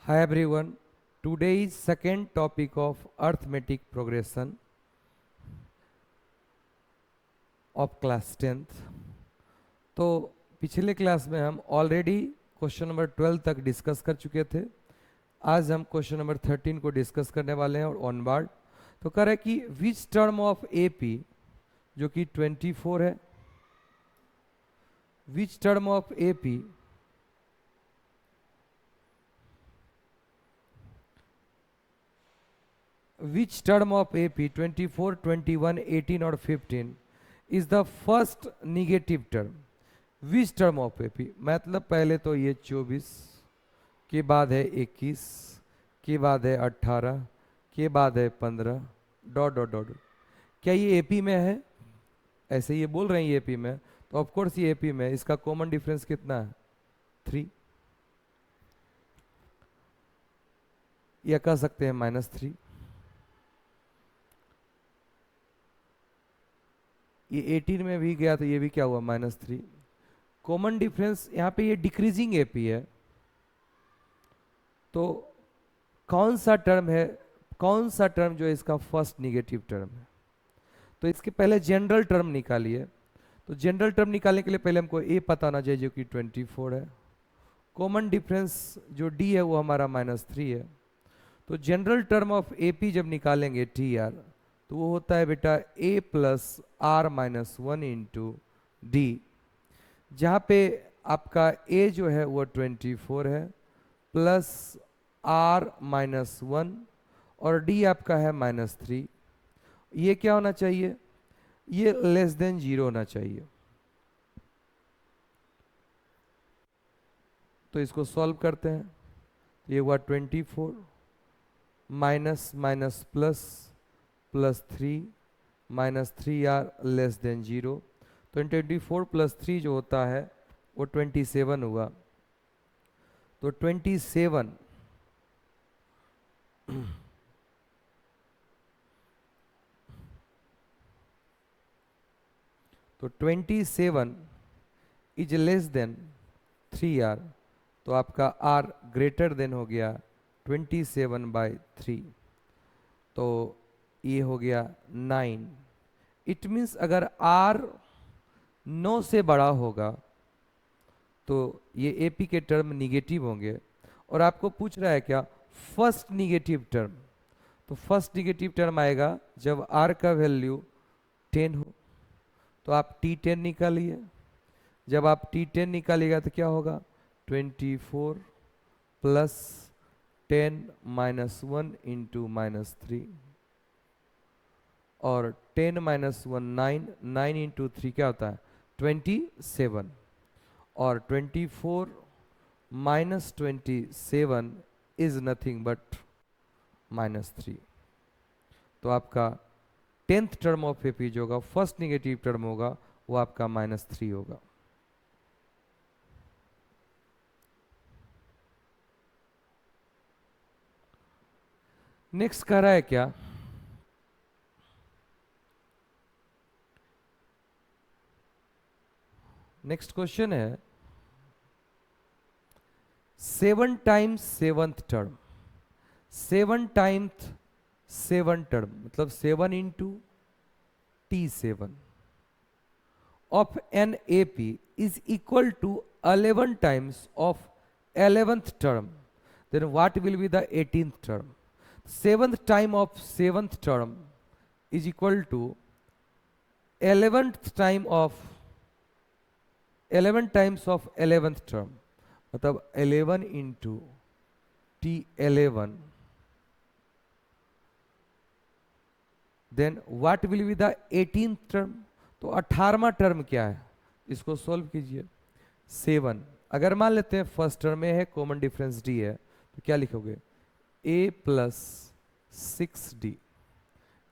Hi everyone. Today is second topic of arithmetic progression of class 10th. तो पिछले class में हम already question number 12 तक discuss कर चुके थे। आज हम क्वेश्चन नंबर 13 को डिस्कस करने वाले हैं और ऑनवर्ड। तो कह रहा है कि विच टर्म ऑफ एपी जो कि 24 है, which term of AP which term of AP 24, 21, 18 और 15 is the first negative term? which term of AP मतलब पहले तो ये 24 के बाद है 21 के बाद है 18 के बाद है 15 डॉट डॉट डॉट। क्या ये AP में है? ऐसे ये बोल रहे हैं ये AP में, तो ऑफ कोर्स ये AP में। इसका कॉमन डिफरेंस कितना है? 3, या कह सकते हैं -3। ये 18 में भी गया तो ये भी क्या हुआ? -3। कॉमन डिफरेंस यहाँ पे ये डिक्रीजिंग एपी है, तो कौन सा टर्म है, कौन सा टर्म जो है इसका फर्स्ट निगेटिव टर्म है? तो इसके पहले जनरल टर्म निकालिए। तो जनरल टर्म निकालने के लिए पहले हमको ए पता होना चाहिए जो कि 24 है। कॉमन डिफरेंस जो डी है वो हमारा -3 है। तो जनरल टर्म ऑफ एपी जब निकालेंगे टी आर, तो वो होता है बेटा a plus are minus 1 into D, जहाँ पे आपका a जो है वो 24 है प्लस r -1 और d आपका है -3। ये क्या होना चाहिए? ये लेस देन 0 होना चाहिए। तो इसको सॉल्व करते हैं। ये हुआ 24 minus minus plus +3 -3r less than 0। तो 24 + 3 जो होता है वो 27 हुआ। तो 27 तो 27 इज लेस देन 3r, तो आपका r ग्रेटर देन हो गया 27/3। तो ये हो गया 9। इट मीन्स अगर r 9 से बड़ा होगा तो ये एपी के टर्म निगेटिव होंगे। और आपको पूछ रहा है क्या? First negative term. तो फर्स्ट निगेटिव टर्म आएगा जब r का वैल्यू 10 हो। तो आप T10 निकालिए। जब आप T10 निकालिएगा तो क्या होगा? 24 प्लस 10 -1 इंटू -3 और 10 -1 9, 9 इंटू 3 क्या होता है? 27। और 24 -27 इज नथिंग बट -3। तो आपका 10th टर्म ऑफ एपी जो होगा, फर्स्ट निगेटिव टर्म होगा, वो आपका -3 होगा। नेक्स्ट कह रहा है क्या? नेक्स्ट क्वेश्चन है 7 times 7th term. 7 times 7 term मतलब 7 into T7 of an AP is equal to 11 times of 11th term. Then what will be the 18th term? 7th time of 7th term is equal to 11th time of 11 times of 11th term, मतलब 11 into T11। Then what will be the 18th term? तो 18वां term क्या है? इसको solve कीजिए। 7 अगर मान लेते हैं फर्स्ट टर्म में है, कॉमन डिफरेंस डी है, तो क्या लिखोगे? a plus 6d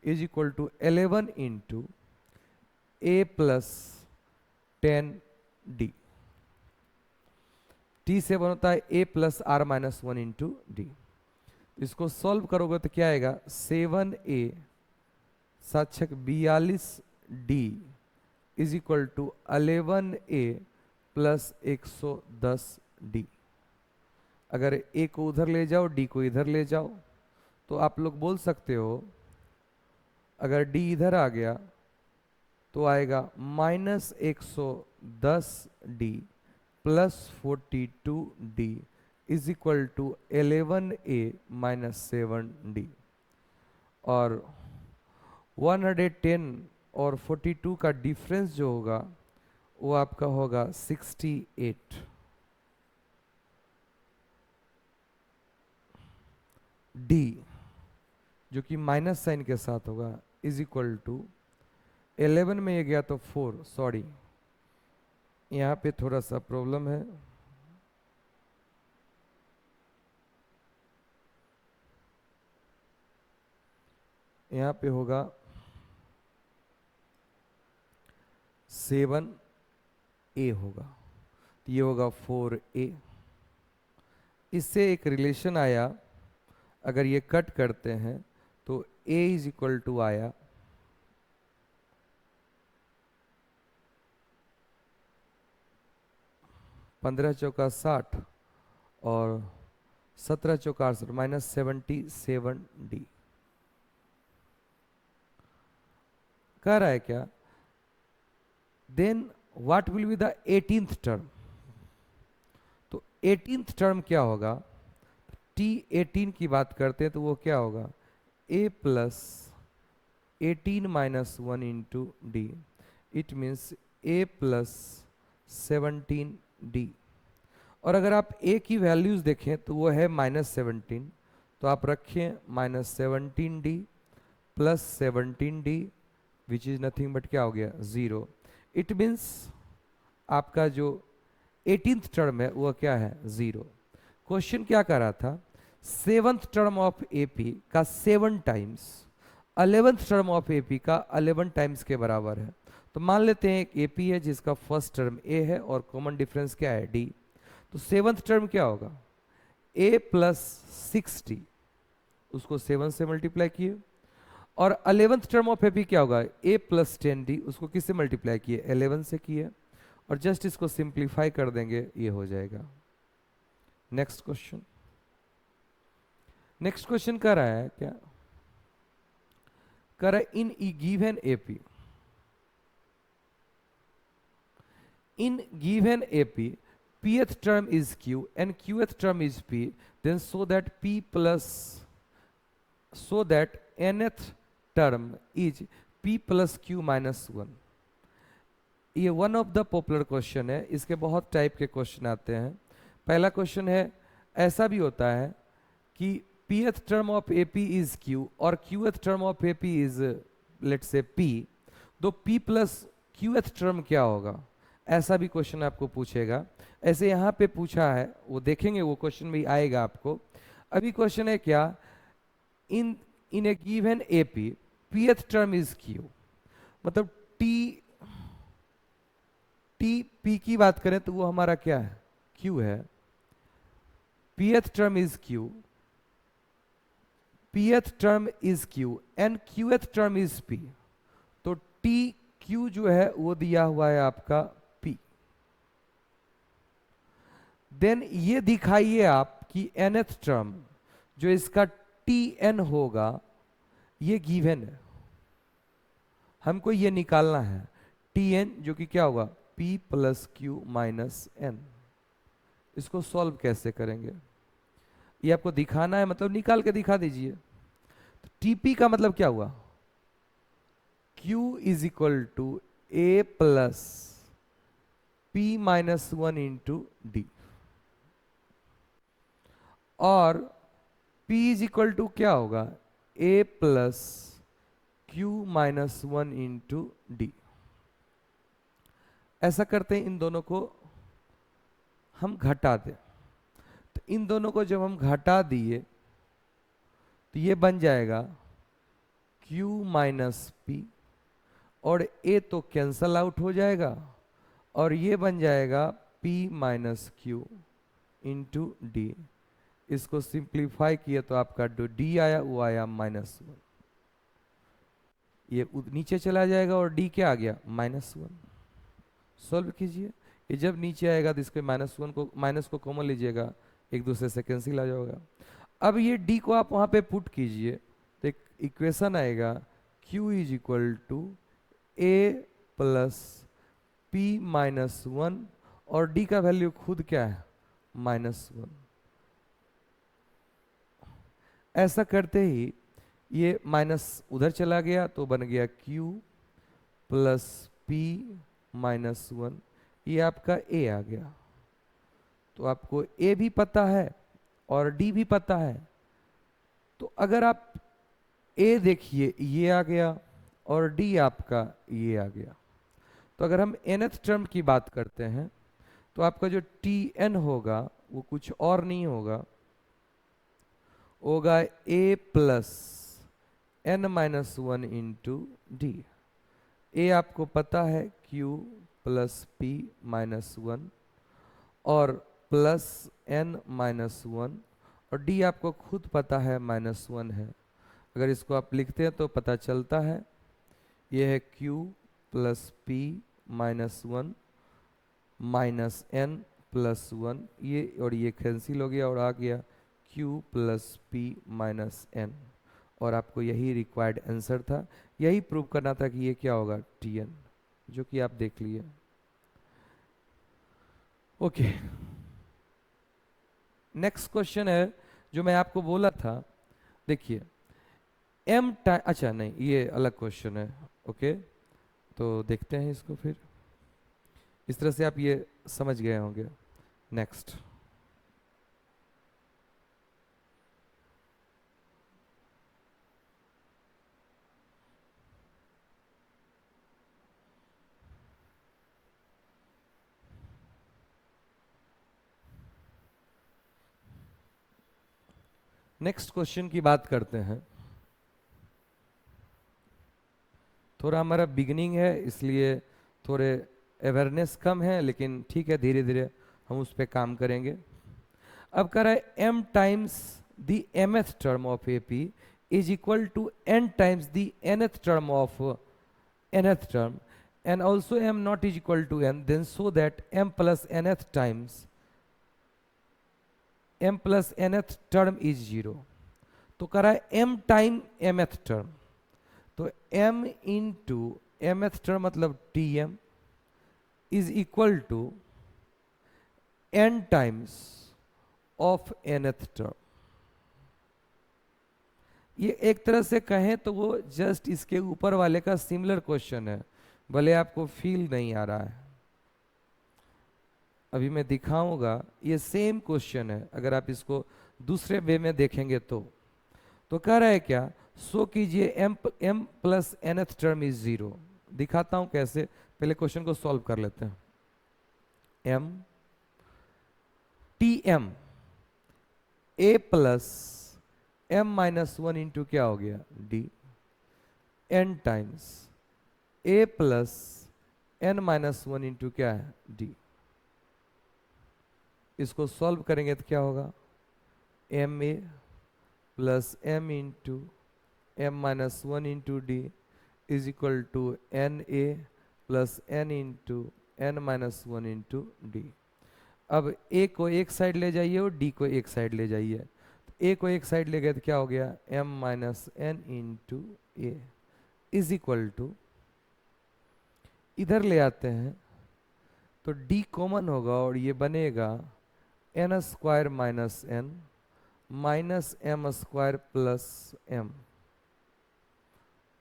is equal to 11 into a plus 10d। T7 होता है a plus r minus 1 into D. इसको सॉल्व करोगे तो क्या आएगा? 7a 42d is equal to 11a plus 110d। अगर ए को उधर ले जाओ, डी को इधर ले जाओ, तो आप लोग बोल सकते हो अगर डी इधर आ गया तो आएगा -110D plus 42D is equal to 11A minus 7D। और 110 और 42 का डिफरेंस जो होगा वो आपका होगा 68। डी जो कि माइनस साइन के साथ होगा इज इक्वल टू 11 में ये गया तो 4, सॉरी यहाँ पे थोड़ा सा प्रॉब्लम है, यहाँ पे होगा 7A होगा, तो ये होगा 4A। इससे एक रिलेशन आया, अगर ये कट करते हैं तो A इज इक्वल टू आया 15 चौका 60 और 17 चौका 68 माइनस 77D। कह रहा है क्या, then what will be the 18th term. तो 18th टर्म क्या होगा, T18 की बात करते हैं तो वो क्या होगा A plus 18 minus 1 into D, it means A plus 17D। और अगर आप A की वैल्यूज देखें तो वो है -17, तो आप रखें -17D plus 17D which is nothing but क्या हो गया 0। इट मीन्स आपका जो 18th टर्म है वो क्या है 0। क्वेश्चन क्या कर रहा था, 7th टर्म ऑफ AP का 7 times 11th term of AP का 11 टाइम्स के बराबर है। तो मान लेते हैं एक AP है जिसका फर्स्ट टर्म A है और कॉमन डिफरेंस क्या है D। तो 7th टर्म क्या होगा A प्लस 60, उसको 7 से मल्टीप्लाई किए, और 11th टर्म ऑफ AP क्या होगा A प्लस 10D, उसको किससे मल्टीप्लाई किए 11 से किए, और जस्ट इसको सिंप्लीफाई कर देंगे ये हो जाएगा। नेक्स्ट क्वेश्चन, नेक्स्ट क्वेश्चन कर रहा है क्या, कर रहा है in a given AP, in given AP pth term is Q and qth term is P, then so that nth term is P plus Q minus 1। ये one of the popular question है, इसके बहुत type के question आते हैं। पहला question है, ऐसा भी होता है कि pth term of AP is Q और qth term of AP is let's say P, तो P प्लस qth टर्म क्या होगा, ऐसा भी क्वेश्चन आपको पूछेगा। ऐसे यहाँ पे पूछा है, वो देखेंगे, वो क्वेश्चन भी आएगा आपको। अभी क्वेश्चन है क्या, in a given AP pth term is Q, मतलब P की बात करें तो वो हमारा क्या है Q है, pth term is Q, pth term is Q and qth term is P। तो TQ जो है वो दिया हुआ है आपका P। देन ये दिखाइए आप कि nth टर्म जो इसका Tn होगा ये गिवन है, हमको ये निकालना है Tn जो कि क्या होगा P plus Q minus N। इसको सॉल्व कैसे करेंगे ये आपको दिखाना है, मतलब निकाल के दिखा दीजिए। तो TP का मतलब क्या हुआ, Q is equal to A plus P minus 1 into D, और P इज इक्वल टू क्या होगा A plus Q minus 1 into D. ऐसा करते हैं, इन दोनों को हम घटा दें। तो इन दोनों को जब हम घटा दिए तो ये बन जाएगा Q माइनस P, और A तो कैंसल आउट हो जाएगा, और ये बन जाएगा P minus Q into D. इसको सिंप्लीफाई किया तो आपका जो D आया वो आया -1, ये नीचे चला जाएगा और D क्या आ गया -1। सॉल्व कीजिए, ये जब नीचे आएगा तो इसके माइनस को कॉमन लीजिएगा, एक दूसरे से कैंसिल आ जाएगा। अब ये d को आप वहाँ पे पुट कीजिए तो एक इक्वेशन आएगा q is equal to a plus p minus one, और d का वैल्यू खुद क्या है -1। ऐसा करते ही ये माइनस उधर चला गया तो बन गया q plus p minus one, ये आपका a आ गया। तो आपको a भी पता है और d भी पता है, तो अगर आप a देखिए ये आ गया और d आपका ये आ गया। तो अगर हम nth टर्म की बात करते हैं तो आपका जो tn होगा वो कुछ और नहीं होगा a plus n minus one into D. a आपको पता है q plus p minus one और प्लस n माइनस वन, और d आपको खुद पता है -1 है। अगर इसको आप लिखते हैं तो पता चलता है ये है q plus p minus one minus n plus one, ये और ये कैंसिल हो गया और आ गया q plus p minus n, और आपको यही रिक्वायर्ड आंसर था। यही प्रूव करना था कि ये क्या होगा tn, जो कि आप देख लिए। ओके, नेक्स्ट क्वेश्चन है जो मैं आपको बोला था। देखिए m टाइम, अच्छा नहीं ये अलग क्वेश्चन है। ओके, तो देखते हैं इसको फिर। इस तरह से आप ये समझ गए होंगे। नेक्स्ट, नेक्स्ट क्वेश्चन की बात करते हैं। थोड़ा हमारा बिगिनिंग है इसलिए थोड़े अवेयरनेस कम है, लेकिन ठीक है धीरे धीरे हम उस पर काम करेंगे। अब कह रहा है m times the mth term of AP is equal to n times the nth term of nth term, and also m not is equal to n, then so that m plus nth times m plus nth term is 0। तो कह रहा है m time mth term, तो m into mth term मतलब tm is equal to n times of nth term. ये एक तरह से कहें तो वो जस्ट इसके ऊपर वाले का सिमिलर क्वेश्चन है, भले आपको फील नहीं आ रहा है। अभी मैं दिखाऊंगा, ये सेम क्वेश्चन है, अगर आप इसको दूसरे वे में देखेंगे तो कह रहा है क्या, सो कीजिए m plus nth term is 0। दिखाता हूं कैसे, पहले क्वेश्चन को सॉल्व कर लेते हैं। m tm a plus m minus one into क्या हो गया d, n times a plus n minus one into क्या है d। इसको सॉल्व करेंगे तो क्या होगा, M A plus M into M minus one into D is equal to N A plus N into N minus one into D. अब A को एक साइड ले जाइए और डी को एक साइड ले जाइए। तो ए को एक साइड ले गए तो क्या हो गया, M minus N into A is equal to, इधर ले आते हैं तो d कॉमन होगा और ये बनेगा n square minus N minus M square plus M.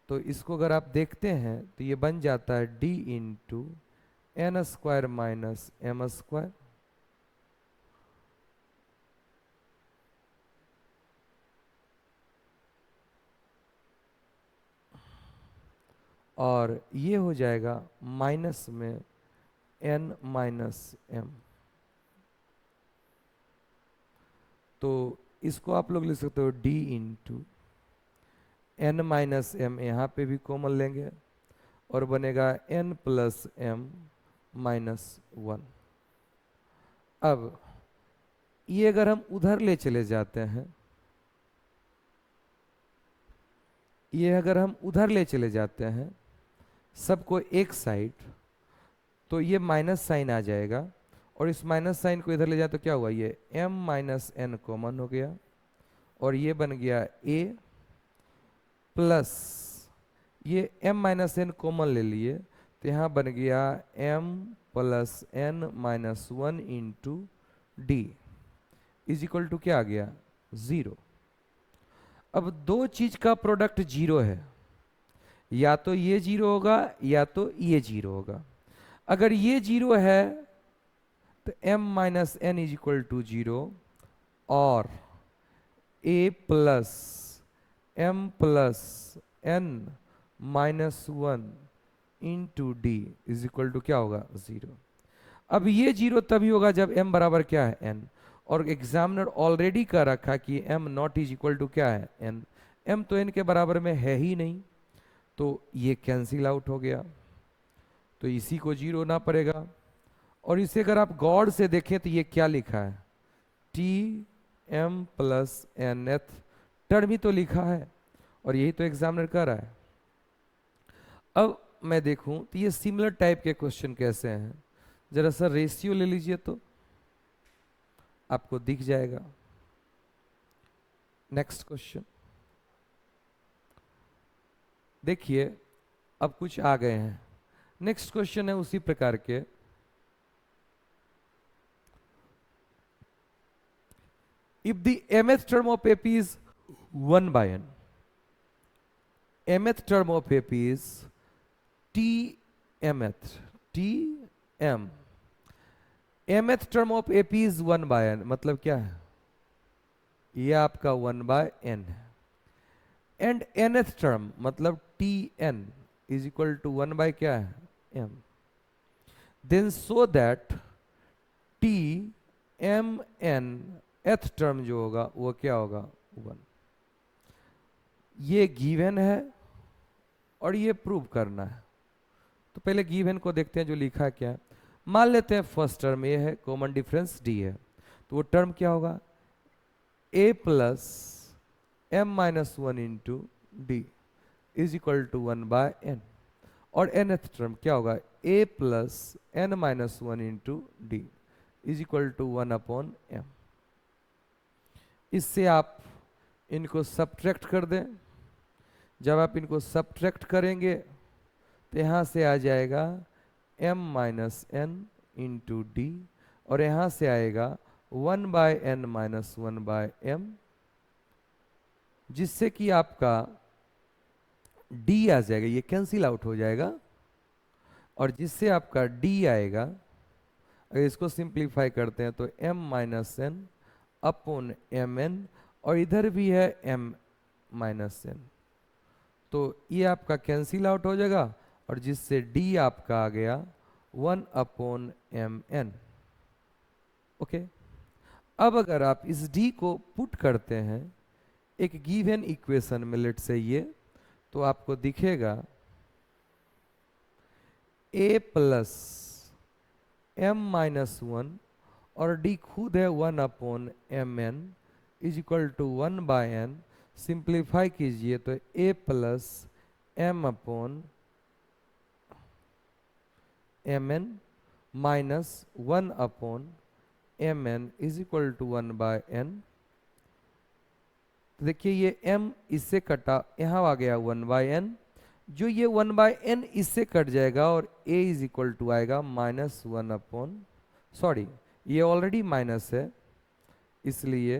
तो इसको अगर आप देखते हैं तो ये बन जाता है d into N square minus M square, और ये हो जाएगा माइनस में n माइनस एम। तो इसको आप लोग लिख सकते हो d into N minus M, यहाँ पे भी कॉमन लेंगे और बनेगा n plus M minus one. अब ये अगर हम उधर ले चले जाते हैं, ये अगर हम उधर ले चले जाते हैं सबको एक साइड, तो ये माइनस साइन आ जाएगा और इस माइनस साइन को इधर ले जाए तो क्या हुआ, ये m माइनस एन कॉमन हो गया और ये बन गया a प्लस ये m माइनस एन कॉमन ले लिए तो यहाँ बन गया m plus N minus one into D is equal to क्या आ गया, 0। अब दो चीज का प्रोडक्ट 0 है, या तो ये 0 होगा या तो ये 0 होगा। अगर ये 0 है तो m minus N is equal to 0 और a plus m plus n minus one into D is equal to क्या होगा, 0। अब ये 0 तभी होगा जब m बराबर क्या है, n, और एग्जामिनर ऑलरेडी कह रखा कि m not is equal to क्या है, n। m तो n के बराबर में है ही नहीं, तो ये कैंसिल आउट हो गया, तो इसी को 0 ना पड़ेगा। और इसे अगर आप गौर से देखें तो ये क्या लिखा है, T M plus N th term ही तो लिखा है और यही तो एग्जामिनर कर रहा है। अब मैं देखूं तो ये सिमिलर टाइप के क्वेश्चन कैसे हैं, जरा सा रेशियो ले लीजिए तो आपको दिख जाएगा। नेक्स्ट क्वेश्चन देखिए, अब कुछ आ गए हैं। नेक्स्ट क्वेश्चन है उसी प्रकार के, if the mth term of AP is 1 by n, mth term of AP is t mth, t m, mth term of AP is 1 by n, मतलब क्या है, ये आपका 1 by n है, एंड nth term मतलब T N is equal to 1 by क्या है, m, then so that t m n th term जो होगा वो क्या होगा, 1। ये गिवन है और ये प्रूव करना है। तो पहले गिवन को देखते हैं जो लिखा है क्या है। मान लेते हैं फर्स्ट टर्म ये है, कॉमन डिफरेंस डी है, तो वो टर्म क्या होगा, a plus M minus one into D is equal to 1 by n, और nth टर्म क्या होगा, a plus N minus one into D is equal to 1 upon m। इससे आप इनको सब्ट्रैक्ट कर दें, जब आप इनको सब्ट्रैक्ट करेंगे तो यहाँ से आ जाएगा m minus N into D और यहाँ से आएगा 1 by N minus 1 by M, जिससे कि आपका d आ जाएगा, ये कैंसिल आउट हो जाएगा, और जिससे आपका d आएगा, अगर इसको सिंप्लीफाई करते हैं तो m minus N upon M N, और इधर भी है m माइनस एन, तो ये आपका कैंसिल आउट हो जाएगा, और जिससे d आपका आ गया 1 अपॉन एम एन। ओके, अब अगर आप इस d को पुट करते हैं एक गिवन इक्वेशन में, लेट से ये, तो आपको दिखेगा a plus M minus one और d खुद है 1 upon M N is equal to 1 by N. Simplify कीजिए तो a plus M upon M N minus 1 upon M N is equal to 1 by N. देखिए ये m इससे कटा, यहाँ आ गया 1 बाय एन, जो ये 1 बाय एन इससे कट जाएगा और a इज इक्वल टू आएगा माइनस 1 अपॉन, सॉरी ये ऑलरेडी माइनस है इसलिए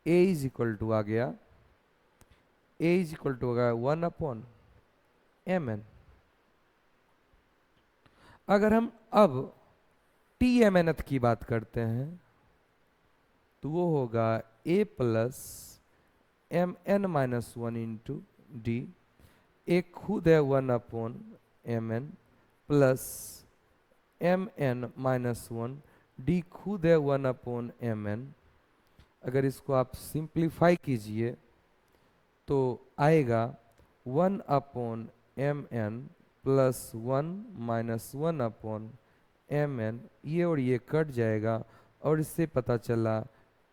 a इज इक्वल टू आ गया, a इज इक्वल टू हो गया 1 अपॉन एम एन। अगर हम अब टी एम एन की बात करते हैं तो वो होगा a plus M N minus one into D, एक खुद है 1 upon M N plus M N minus one, D खुद है 1 अपॉन एम एन। अगर इसको आप सिंप्लीफाई कीजिए तो आएगा 1 upon M N plus 1 minus 1 upon M N, ये और ये कट जाएगा, और इससे पता चला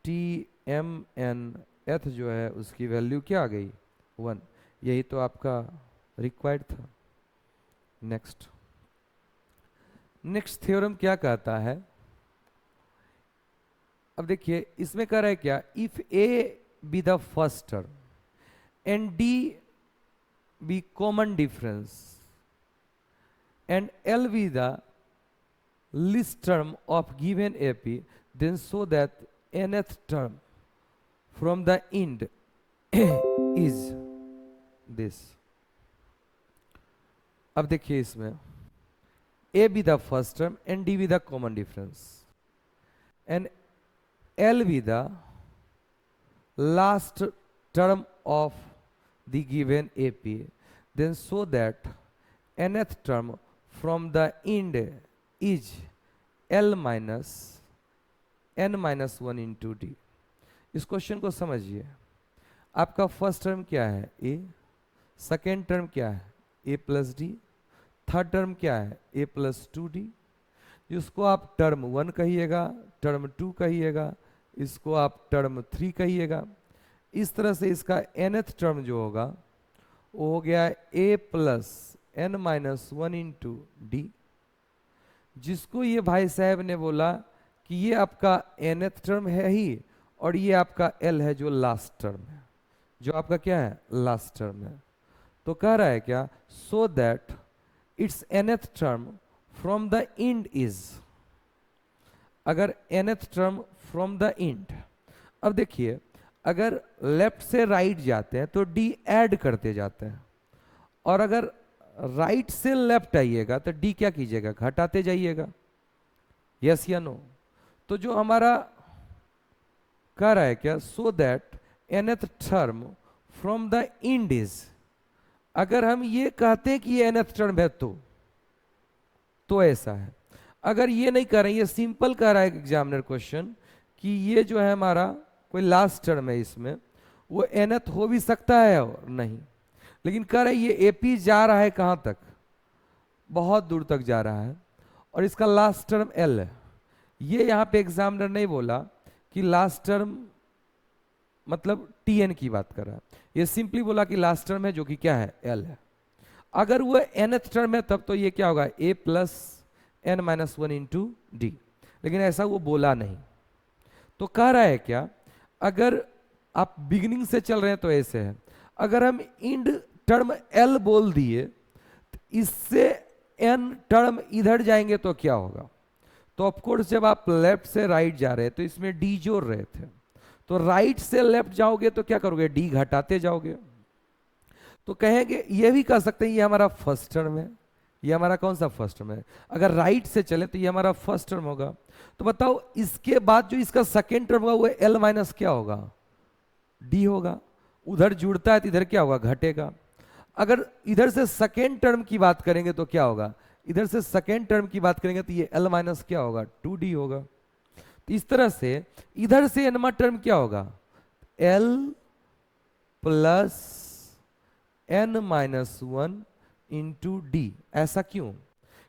टी एम एन एथ जो है उसकी वैल्यू क्या आ गई, 1। यही तो आपका रिक्वायर्ड था। नेक्स्ट नेक्स्ट थ्योरम क्या कहता है, अब देखिए इसमें कह रहा है क्या, if A be the first term and D be common difference and L be the least term of given AP, then show that nth term from the end is this. अब देखिए इसमें A be the first term and D be the common difference and L be the last term of the given AP, then show that nth term from the end is L minus n minus 1 into D. इस question को समझिए, आपका first term क्या है ए, second term क्या है a plus D, third term क्या है ए प्लस 2d, जिसको आप टर्म 1 कहिएगा, टर्म 2 कहिएगा, इसको आप टर्म 3 कहिएगा. इस तरह से इसका nth टर्म जो होगा वो हो गया a plus n minus 1 into d, जिसको ये भाई साहब ने बोला कि ये आपका nth टर्म है ही और ये आपका L है जो लास्ट टर्म है, जो आपका क्या है लास्ट टर्म है. तो कह रहा है क्या, so that it's nth term from the end is, अगर nth term from the end, अब देखिए अगर लेफ्ट से राइट जाते हैं तो D ऐड करते जाते हैं, और अगर राइट से लेफ्ट आइएगा तो डी क्या कीजिएगा घटाते जाइएगा. यस या नो. तो जो हमारा कह रहा है क्या, so that nth term from the end is, अगर हम ये कहते हैं कि ये nth टर्म है तो ऐसा है. अगर ये नहीं कर रहे, ये सिंपल कह रहा है एग्जामिनर क्वेश्चन कि ये जो है हमारा कोई लास्ट टर्म है, इसमें वो nth हो भी सकता है और नहीं, लेकिन कह रहा है ये एपी जा रहा है कहां तक, बहुत दूर तक जा रहा है, और इसका लास्ट टर्म एल है. ये यहां पे एग्जामिनर नहीं बोला कि लास्ट टर्म मतलब टीएन की बात कर रहा है, ये सिंपली बोला कि लास्ट टर्म है जो कि क्या है एल है. अगर वो nth टर्म है तब तो ये क्या होगा a plus n minus 1 into d, लेकिन ऐसा वो बोला नहीं. तो कह रहा है क्या, अगर आप बिगिनिंग से चल रहे हैं तो ऐसे है, अगर हम इंड टर्म L बोल दिए तो इससे n टर्म इधर जाएंगे तो क्या होगा, तो ऑफकोर्स जब आप लेफ्ट से राइट जा रहे हैं तो इसमें D जोड़ रहे थे, तो राइट से लेफ्ट जाओगे तो क्या करोगे D घटाते जाओगे. तो कहेंगे, ये भी कह सकते हैं ये हमारा फर्स्ट टर्म है, ये हमारा कौन सा फर्स्ट टर्म है, अगर राइट से चले तो ये हमारा फर्स्ट टर्म होगा. तो बताओ इसके बाद जो इसका सेकेंड टर्म होगा वो L माइनस क्या होगा D होगा, उधर जुड़ता है तो इधर क्या होगा घटेगा. अगर इधर से सेकेंड टर्म की बात करेंगे तो क्या होगा, इधर से सेकेंड टर्म की बात करेंगे तो ये L माइनस क्या होगा 2D होगा. तो इस तरह से इधर से nवा टर्म क्या होगा L plus n minus 1 into D. ऐसा क्यों,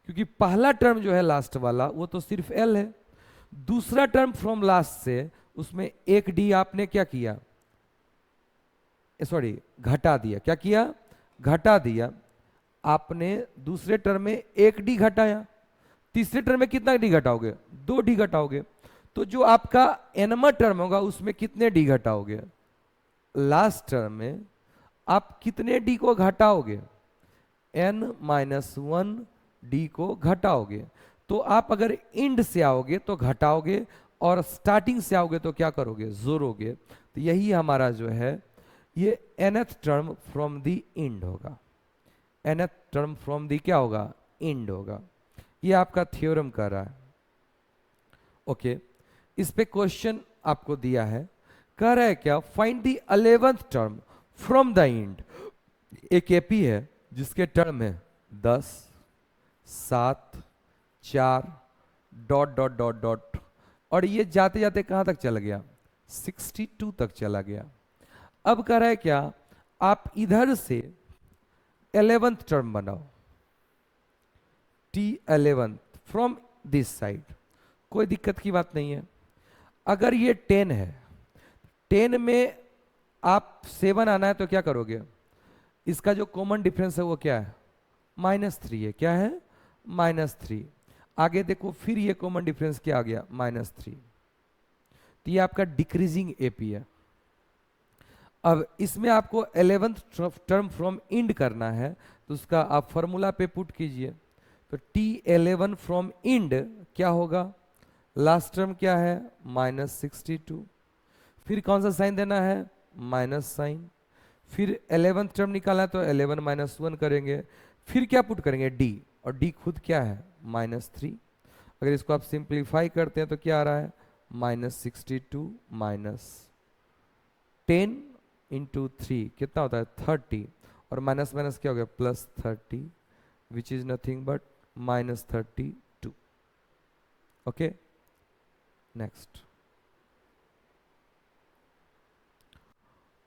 क्योंकि पहला टर्म जो है लास्ट वाला वो तो सिर्फ L है, दूसरा टर्म फ्रॉम लास्ट से उसमें एक D आपने क्या किया, सॉरी घटा दिया, क्या किया घटा दिया आपने, दूसरे टर्म में एक डी घटाया, तीसरे टर्म में कितना डी घटाओगे 2 डी घटाओगे. तो जो आपका nवा टर्म होगा उसमें कितने डी घटाओगे, लास्ट टर्म में आप कितने डी को घटाओगे n माइनस 1 डी को घटाओगे. तो आप अगर इंड से आओगे तो घटाओगे और स्टार्टिंग से आओगे तो क्या करोगे जोड़ोगे. तो यही हमारा जो है ये nth term from the end होगा, nth टर्म फ्रॉम दी क्या होगा इंड होगा. ये आपका थ्योरम कर रहा है. ओके, इस पे क्वेश्चन आपको दिया है, कह रहा है क्या, find the 11th term from the end. एक एपी है जिसके टर्म है 10, 7, 4 डॉट डॉट डॉट डॉट, और ये जाते जाते कहां तक चला गया 62 तक चला गया. अब कह रहा है क्या, आप इधर से 11th टर्म बनाओ, T11 फ्रॉम दिस साइड, कोई दिक्कत की बात नहीं है. अगर ये 10 है, 10 में आप 7 आना है तो क्या करोगे, इसका जो कॉमन डिफरेंस है वो क्या है -3 है, क्या है -3. आगे देखो फिर ये कॉमन डिफरेंस क्या आ गया, -3। तो ये आपका डिक्रीजिंग एपी है। अब इसमें आपको 11th टर्म फ्रॉम इंड करना है, तो उसका आप फॉर्मूला पे पुट कीजिए। तो T11 फ्रॉम इंड क्या होगा, लास्ट टर्म क्या है -62, फिर कौन सा साइन देना है, माइनस साइन, फिर 11th टर्म निकालना है तो 11 -1 करेंगे, फिर क्या पुट करेंगे डी, और डी खुद क्या है -3। अगर इसको आप सिंप्लीफाई करते हैं तो क्या आ रहा है, -62 -10 इंटू 3 कितना होता है 30, और माइनस माइनस क्या हो गया +30, which is nothing but -32। Okay, next.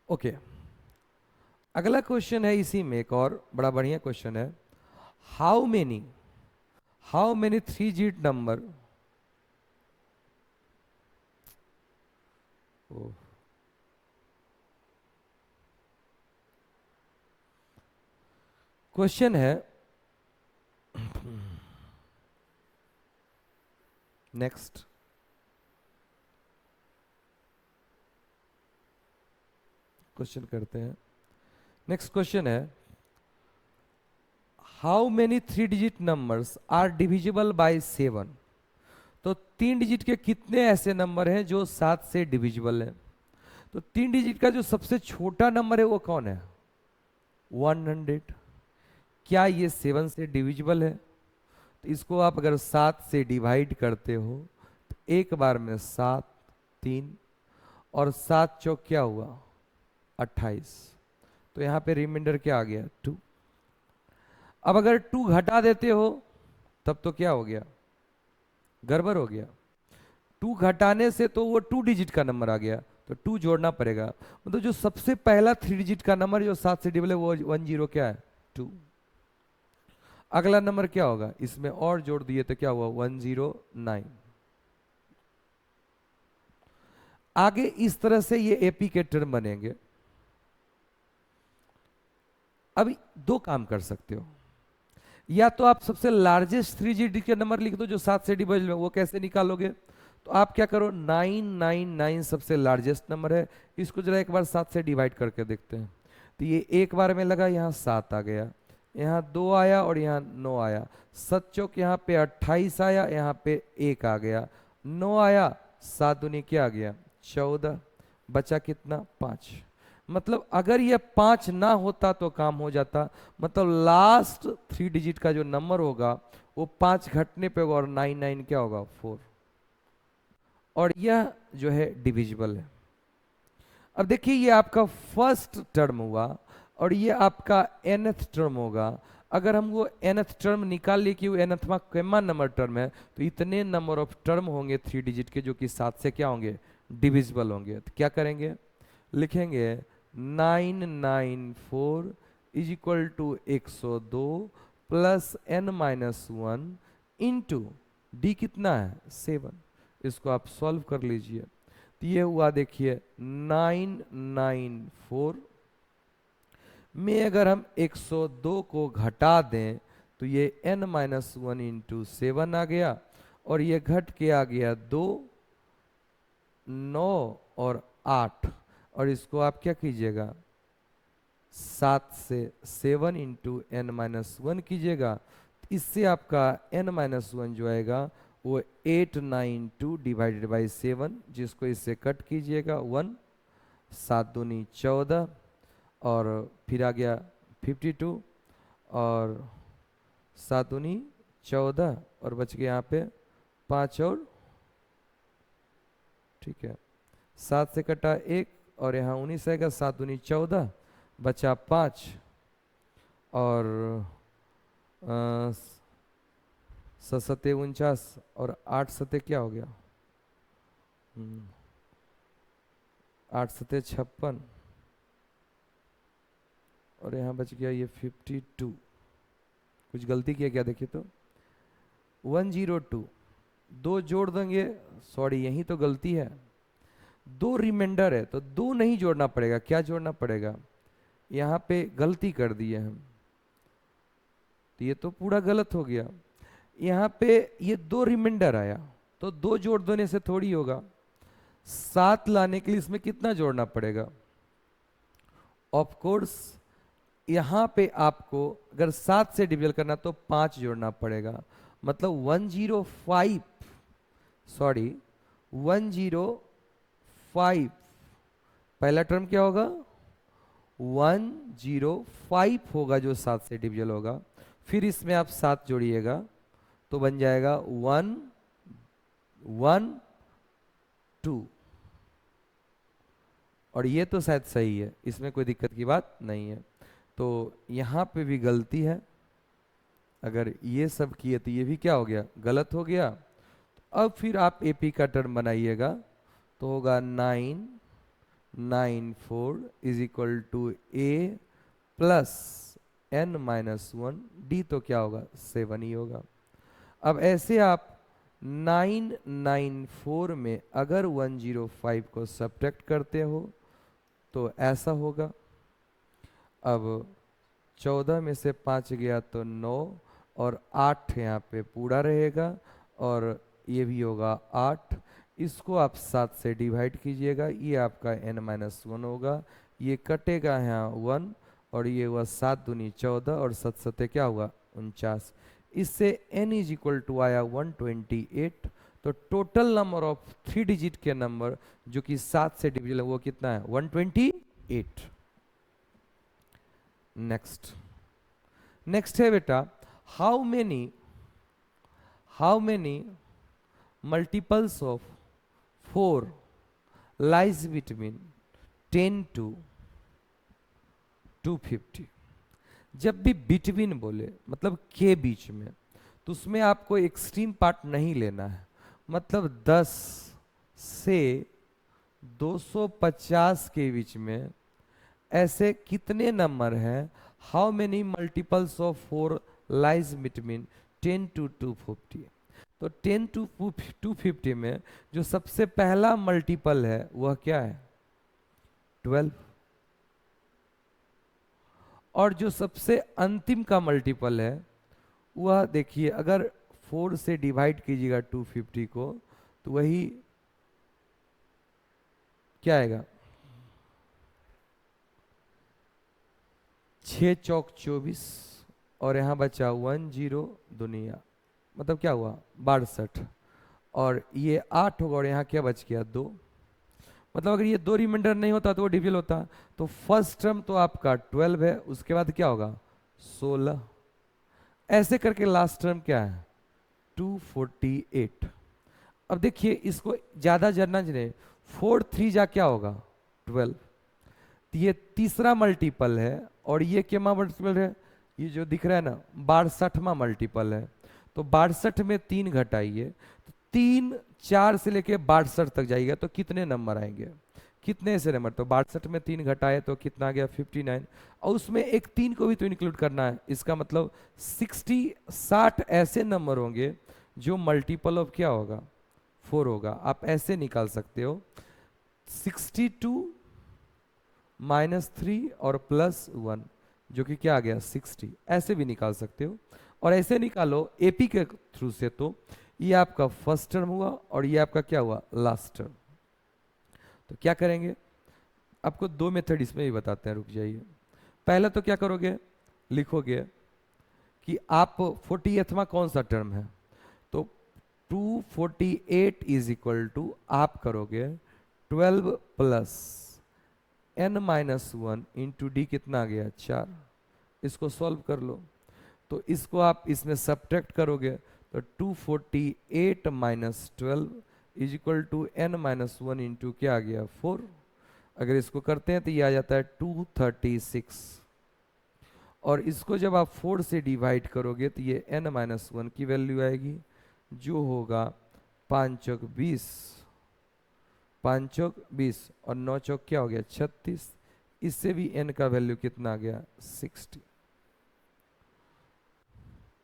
Okay, अगला क्वेश्चन है इसी में एक और बड़ा बढ़िया क्वेश्चन है। How many 3 digit number, question है नेक्स्ट। क्वेश्चन करते हैं, नेक्स्ट क्वेश्चन है how many 3 digit numbers are divisible by 7। तो 3 डिजिट के कितने ऐसे नंबर हैं जो 7 से डिविजिबल हैं। तो 3 डिजिट का जो सबसे छोटा नंबर है वो कौन है, 100। क्या ये 7 से डिविजिबल है, तो इसको आप अगर 7 से डिवाइड करते हो तो एक बार में 7 3 और 7 चौक क्या हुआ 28, तो यहां पे रिमाइंडर क्या आ गया 2। अब अगर 2 घटा देते हो तब तो क्या हो गया, गड़बड़ हो गया। 2 घटाने से तो वो 2 डिजिट का नंबर आ गया, तो 2 जोड़ना पड़ेगा। मतलब जो सबसे पहला 3 डिजिट का नंबर जो 7 से डिविजिबल है वो 10 क्या है 2। अगला नंबर क्या होगा, इसमें और जोड़ दिए तो क्या हुआ 109। आगे इस तरह से ये एपी के टर्म बनेंगे। अब 2 काम कर सकते हो, या तो आप सबसे लार्जेस्ट 3 डिजिट के नंबर लिख दो जो 7 से डिवाइड में, वो कैसे निकालोगे, तो आप क्या करो 999 सबसे लार्जेस्ट नंबर है, इसको जरा एक बार 7 से डिवाइड करके देखते हैं। तो ये एक बार में लगा, यहाँ 7 आ गया, यहाँ 2 आया और यहाँ 9 आया, 7 चौक यहाँ पे 28 आया, यहाँ पे 1 आ गया, 9 आया, 7 दूनी क्या आ गया 14, बचा कितना 5। मतलब अगर ये 5 ना होता तो काम हो जाता। मतलब लास्ट 3 डिजिट का जो नंबर होगा वो 5 घटने पे होगा और 99 क्या होगा 4, और यह जो है डिविजिबल है। अब देखिए ये आपका फर्स्ट टर्म हुआ और ये आपका nth टर्म होगा। अगर हम वो nth टर्म निकाल लिए कि वो nthवा केमा नंबर टर्म है, तो इतने नंबर ऑफ टर्म होंगे 3 डिजिट के जो कि 7 से क्या होंगे डिविजिबल होंगे। तो क्या करेंगे, लिखेंगे 994 is equal to 102 plus n-1 into D कितना है 7। इसको आप सॉल्व कर लीजिए, तो ये हुआ देखिए 994 में अगर हम 102 को घटा दें तो ये n-1 इंटू 7 आ गया, और ये घट के आ गया 2 9 और 8, और इसको आप क्या कीजिएगा 7 से 7 इंटू n-1 कीजिएगा। इससे आपका n-1 जो आएगा वो 892 डिवाइडेड बाई 7, जिसको इससे कट कीजिएगा 1, 7 दूनी 14 और फिर आ गया 52 और 7 दूनी 14 और बच गया यहाँ पे 5 और, ठीक है 7 से कटा 1 और यहाँ 19 आएगा, 7 दूनी 14 बचा 5 और 7 49 और 8 सते क्या हो गया 8 सते 56 और यहाँ बच गया ये 52। कुछ गलती किया क्या, देखिए तो 102 2 जोड़ देंगे, सॉरी यही तो गलती है, 2 रिमाइंडर है तो 2 नहीं जोड़ना पड़ेगा, क्या जोड़ना पड़ेगा, यहाँ पे गलती कर दी है हम, तो ये तो पूरा गलत हो गया। यहाँ पे ये 2 रिमाइंडर आया, तो 2 जोड़ देने से थोड़ी होगा, 7 लाने के लिए इसमें कितना जोड़ना पड़ेगा? ऑफ कोर्स यहाँ पे आपको अगर 7 से डिविजन करना तो 5 जोड़ना पड़ेगा, मतलब 105, सॉरी 105, पहला टर्म क्या होगा? 105 होगा जो 7 से डिविजल होगा, फिर इसमें आप 7 जोड़िएगा तो बन जाएगा 112, और ये तो शायद सही है, इसमें कोई दिक्कत की बात नहीं है। तो यहाँ पे भी गलती है, अगर ये सब किए तो ये भी क्या हो गया? गलत हो गया। अब फिर आप एपी का टर्म बनाइएगा, तो होगा 994 is equal to A plus n minus 1 डी, तो क्या होगा? 7 ही होगा। अब ऐसे आप 994 में अगर 105 को सब्ट्रैक्ट करते हो तो ऐसा होगा। अब 14 में से 5 गया तो 9, और 8 यहाँ पे पूरा रहेगा, और ये भी होगा 8। इसको आप 7 से डिवाइड कीजिएगा, ये आपका n माइनस 1 होगा, ये कटेगा यहाँ 1, और ये हुआ 7 दूनी 14, और 7 सत्ते क्या हुआ? 49। इससे n इज इक्वल टू आया 128। तो टोटल नंबर ऑफ 3 डिजिट के नंबर जो कि 7 से डिविजिबल है वो कितना है? 128। नेक्स्ट है बेटा, how many multiples of 4 lies between 10 to 250। जब भी बिटवीन बोले मतलब के बीच में, तो उसमें आपको एक्सट्रीम पार्ट नहीं लेना है, मतलब 10 से 250 के बीच में ऐसे कितने नंबर हैं? How many multiples of 4 lies between 10 to 250। तो 10 to 250 में जो सबसे पहला मल्टीपल है वह क्या है? 12। और जो सबसे अंतिम का मल्टीपल है वह देखिए, अगर 4 से डिवाइड कीजिएगा 250 को तो वही क्या आएगा? 6 चौक 24, और यहाँ बचा 10 दुनिया, मतलब क्या हुआ? 62, और ये 8 होगा, और यहाँ क्या बच गया? 2। मतलब अगर ये 2 रिमाइंडर नहीं होता तो वो डिविजल होता। तो फर्स्ट टर्म तो आपका 12 है, उसके बाद क्या होगा? 16, ऐसे करके लास्ट टर्म क्या है? 248। अब देखिए इसको ज्यादा जानना चाहिए, 4 3 जा क्या होगा? 12। तो ये तीसरा मल्टीपल है, और ये क्या मल्टीपल है? ये जो दिख रहा है ना, 62वां मल्टीपल है। तो 62 में 3 घटाइए, तो 3 4 से लेके 62 तक जाइएगा तो कितने नंबर आएंगे? कितने से नंबर? तो 62 में 3 घटाए तो कितना आ गया? 59, और उसमें एक 3 को भी तो इंक्लूड करना है, इसका मतलब 60 ऐसे नंबर होंगे जो मल्टीपल ऑफ क्या होगा? 4 होगा। आप ऐसे निकाल सकते हो, 62 -3 और +1 जो कि क्या आ गया? 60, ऐसे भी निकाल सकते हो। और ऐसे निकालो एपी के थ्रू से, तो ये आपका फर्स्ट टर्म हुआ और ये आपका क्या हुआ? Last term. तो क्या करेंगे? आपको 2 मेथड इसमें भी बताते हैं, रुक जाइए। पहले तो क्या करोगे? लिखोगे कि आप 48वां कौन सा टर्म है, तो 248 इज इक्वल टू आप करोगे 12 plus n minus 1 into D, कितना आ गया? 4। इसको सॉल्व कर लो, तो इसको आप इसमें सब्ट्रैक्ट करोगे तो 248 minus 12 is equal to n minus 1 into क्या आ गया? 4। अगर इसको करते हैं तो ये आ जाता है 236, और इसको जब आप 4 से डिवाइड करोगे तो ये n माइनस 1 की वैल्यू आएगी, जो होगा 5 चौक 20, 5 चौक 20, और 9 चौक क्या हो गया? 36। इससे भी n का वैल्यू कितना आ गया? 60।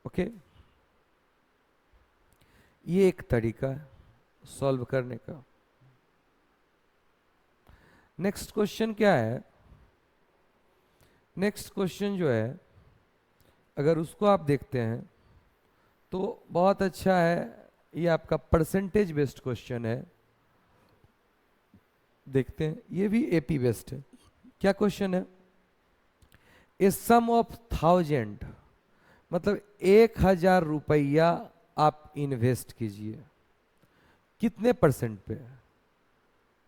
ओके, ये एक तरीका है सॉल्व करने का। नेक्स्ट क्वेश्चन क्या है? नेक्स्ट क्वेश्चन जो है, अगर उसको आप देखते हैं तो बहुत अच्छा है, ये आपका परसेंटेज बेस्ड क्वेश्चन है। देखते हैं, ये भी एपी बेस्ड है। क्या क्वेश्चन है? ए सम ऑफ 1000, मतलब 1000 रुपया आप इन्वेस्ट कीजिए, कितने परसेंट पे?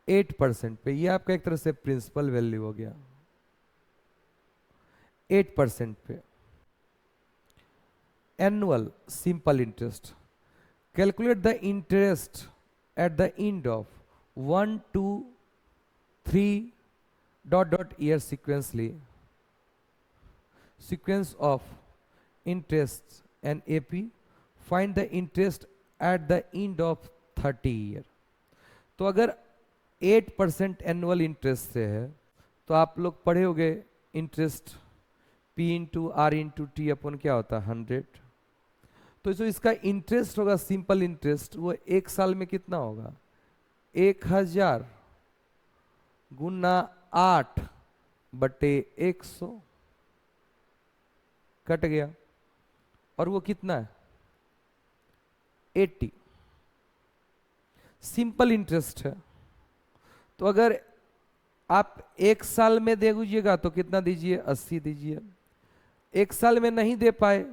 8% पे। ये आपका एक तरह से प्रिंसिपल वैल्यू हो गया, 8% पे। Annual simple interest, calculate the interest at the end of 1 2 3 dot dot year sequentially, sequence of interest and AP, find the interest at the end of 30 year। तो अगर 8% एनुअल इंटरेस्ट से है तो आप लोग पढ़े होंगे interest P into r into t अपन क्या होता है 100। तो जो इसका इंटरेस्ट होगा सिंपल इंटरेस्ट, वो एक साल में कितना होगा? 1000 गुना 8 बटे 100, कट गया। और वो कितना है? 80। सिंपल इंटरेस्ट है। तो अगर आप एक साल में दे दीजिएगा तो कितना दीजिए? 80 दीजिए। एक साल में नहीं दे पाए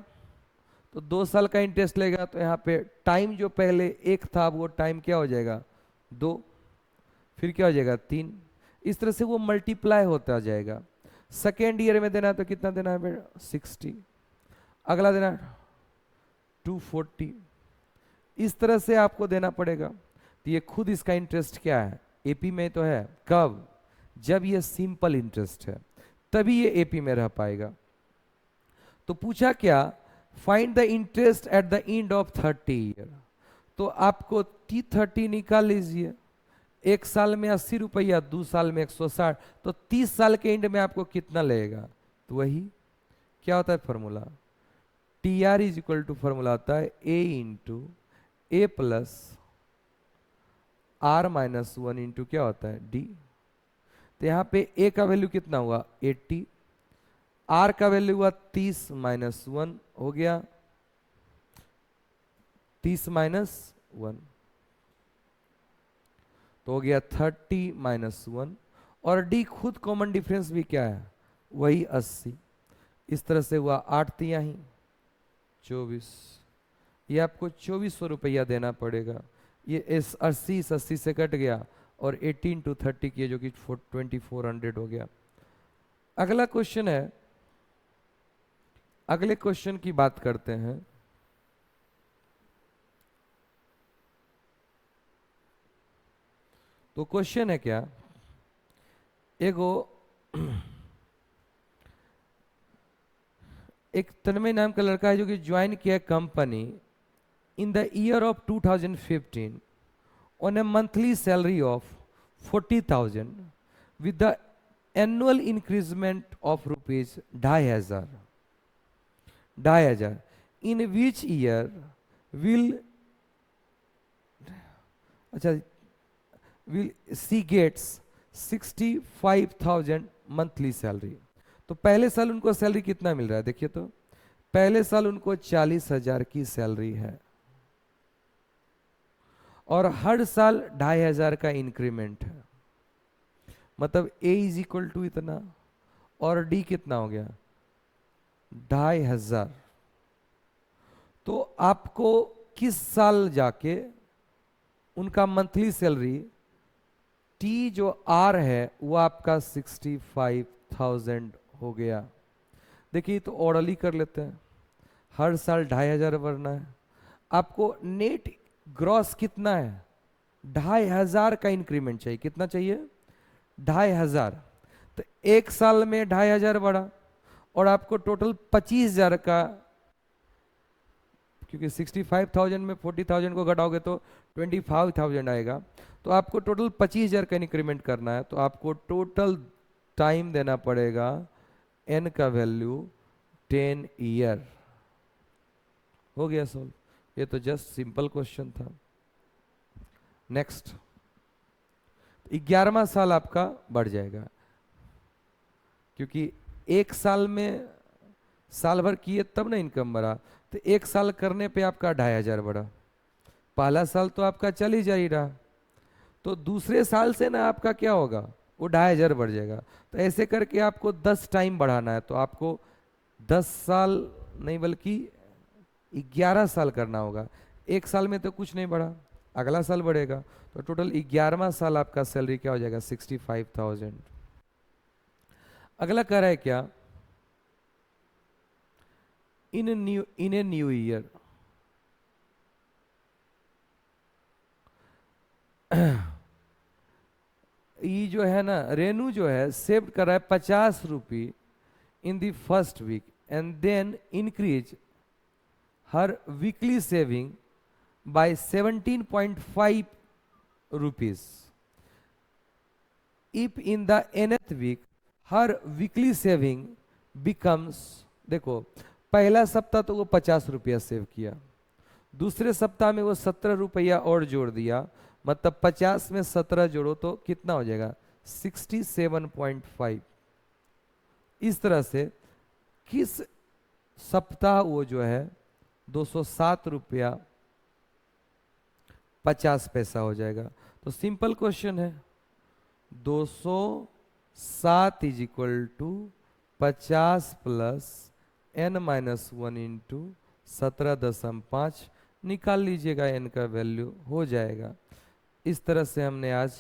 तो 2 साल का इंटरेस्ट लेगा, तो यहाँ पे टाइम जो पहले 1 था वो टाइम क्या हो जाएगा? 2, फिर क्या हो जाएगा? 3। इस तरह से वो मल्टीप्लाई होता जाएगा। सेकेंड ईयर में देना है तो कितना देना है बेटा? 60। अगला देना 240। इस तरह से आपको देना पड़ेगा। तो ये खुद इसका इंटरेस्ट क्या है? एपी में तो है। कब? जब ये सिंपल इंटरेस्ट है तभी ये एपी में रह पाएगा। तो पूछा क्या? Find the interest at the end of 30 year. तो आपको T30 निकाल लीजिए। एक साल में 80 रुपया, 2 साल में 160, तो 30 साल के एंड में आपको कितना लगेगा? तो वही क्या होता है formula? T are is equal to formula आता है a into a plus are minus 1 into क्या होता है? डी। तो यहाँ पे ए का वैल्यू कितना हुआ? 80। आर का वैल्यू हुआ 30 माइनस 1 हो गया 30 माइनस 1, तो हो गया 30 माइनस 1। और डी खुद कॉमन डिफरेंस भी क्या है? वही 80। इस तरह से हुआ 8 तिहाई 24। ये आपको 2400 रुपया देना पड़ेगा। ये इस 80 से कट गया और 18 टू 30 किए जो कि 2400 हो गया। अगला क्वेश्चन है, अगले क्वेश्चन की बात करते हैं। तो क्वेश्चन है क्या? एगो एक तन्मय नाम का लड़का है जो कि ज्वाइन किया company in the year of 2015 on a monthly salary of 40,000 with the annual increment of rupees 2,500 in which year will she gets 65,000 monthly salary. तो पहले साल उनको सैलरी कितना मिल रहा है? देखिए, तो पहले साल उनको 40,000 की सैलरी है और हर साल 2,500 का इंक्रीमेंट है। मतलब ए इज इक्वल टू इतना और डी कितना हो गया? 2,500। तो आपको किस साल जाके उनका मंथली सैलरी टी जो आर है वो आपका 65,000 हो गया। देखिए, तो ऑर्डरली कर लेते हैं। हर साल 2,500 भरना है। आपको नेट ग्रॉस कितना है? 2,500 का इंक्रीमेंट चाहिए। कितना चाहिए? 2,500। तो एक साल में 2,500 बढ़ा और आपको टोटल 25,000 का, क्योंकि 65,000 में 40,000 को घटाओगे तो 25,000 आएगा। तो आपको टोटल 25,000 का इंक्रीमेंट करना है। तो आपको टोटल टाइम देना पड़ेगा एन का वैल्यू 10 ईयर। हो गया सॉल्व। ये तो जस्ट सिंपल क्वेश्चन था। नेक्स्ट, 11वां साल आपका बढ़ जाएगा, क्योंकि एक साल में साल भर किए तब ना इनकम बढ़ा। तो 1 साल करने पे आपका 2500 बढ़ा। पहला साल तो आपका चल ही जा ही रहा, तो दूसरे साल से ना आपका क्या होगा, वो 2500 बढ़ जाएगा। तो ऐसे करके आपको 10 टाइम बढ़ाना है, तो आपको 10 साल नहीं बल्कि 11 साल करना होगा। 1 साल में तो कुछ नहीं बढ़ा, अगला साल बढ़ेगा, तो टोटल 11वां साल आपका सैलरी क्या हो जाएगा, 65,000। अगला कह रहा है क्या, इन ए न्यू ईयर ये जो है ना, रेनू जो है सेव कर रहा है 50 रुपये in the first week and then increase हर weekly saving by 17.5 rupees if in the nth week her weekly saving becomes, देखो पहला सप्ताह तो वो 50 रुपया सेव किया, दूसरे सप्ताह में वो 17 रुपया और जोड़ दिया, मतलब 50 में 17 जोड़ो तो कितना हो जाएगा, 67.5। इस तरह से किस सप्ताह वो जो है 207 रुपया 50 पैसा हो जाएगा। तो सिंपल क्वेश्चन है, 207 is equal to 50 plus n-1 into 17.5 निकाल लीजिएगा, n का वैल्यू हो जाएगा। इस तरह से हमने आज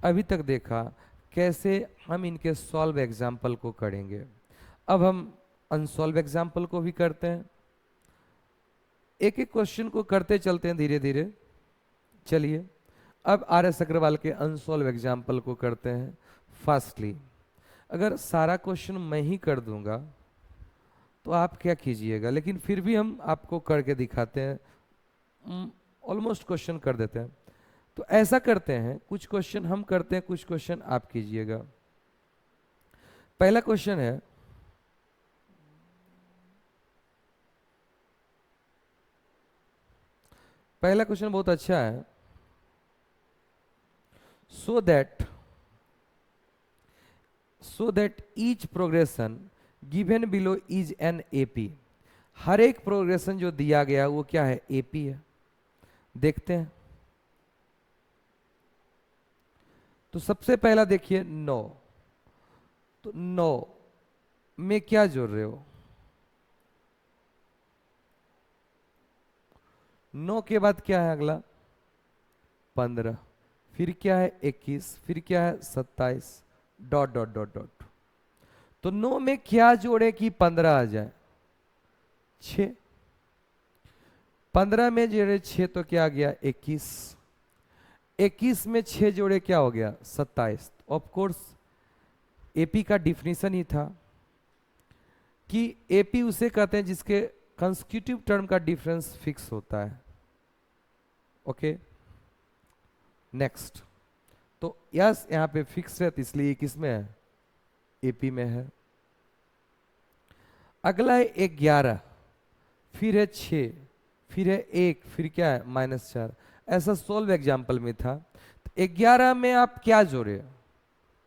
अभी तक देखा कैसे हम इनके सॉल्व एग्जाम्पल को करेंगे। अब हम अनसॉल्व एग्जाम्पल को भी करते हैं, एक एक क्वेश्चन को करते चलते हैं धीरे धीरे। चलिए अब RS अग्रवाल के अनसॉल्व एग्जाम्पल को करते हैं फास्टली। अगर सारा क्वेश्चन मैं ही कर दूंगा तो आप क्या कीजिएगा, लेकिन फिर भी हम आपको करके दिखाते हैं, ऑलमोस्ट क्वेश्चन कर देते हैं। तो ऐसा करते हैं, कुछ क्वेश्चन हम करते हैं, कुछ क्वेश्चन आप कीजिएगा। पहला क्वेश्चन है, पहला क्वेश्चन बहुत अच्छा है। so that each progression given below is an AP। हर एक प्रोग्रेशन जो दिया गया वो क्या है, AP है। देखते हैं, तो सबसे पहला देखिए 9, तो 9 में क्या जोड़ रहे हो, 9 के बाद क्या है अगला 15, फिर क्या है 21, फिर क्या है 27, डॉट डॉट डॉट डॉट। तो 9 में क्या जोड़े कि 15 आ जाए, 6, 15 में जोड़े 6 तो क्या आ गया 21, 21 में 6 जोड़े क्या हो गया 27। ऑफ कोर्स एपी का डिफिनीशन ही था कि एपी उसे कहते हैं जिसके कंसेक्यूटिव टर्म का डिफरेंस फिक्स होता है। ओके नेक्स्ट, तो यस यहाँ पे फिक्स है, तो इसलिए किस में है, एपी में है। अगला है 11, फिर है 6, फिर है 1, फिर क्या है -4। ऐसा सोल्व एग्जाम्पल में था। तो 11 में आप क्या जोड़े,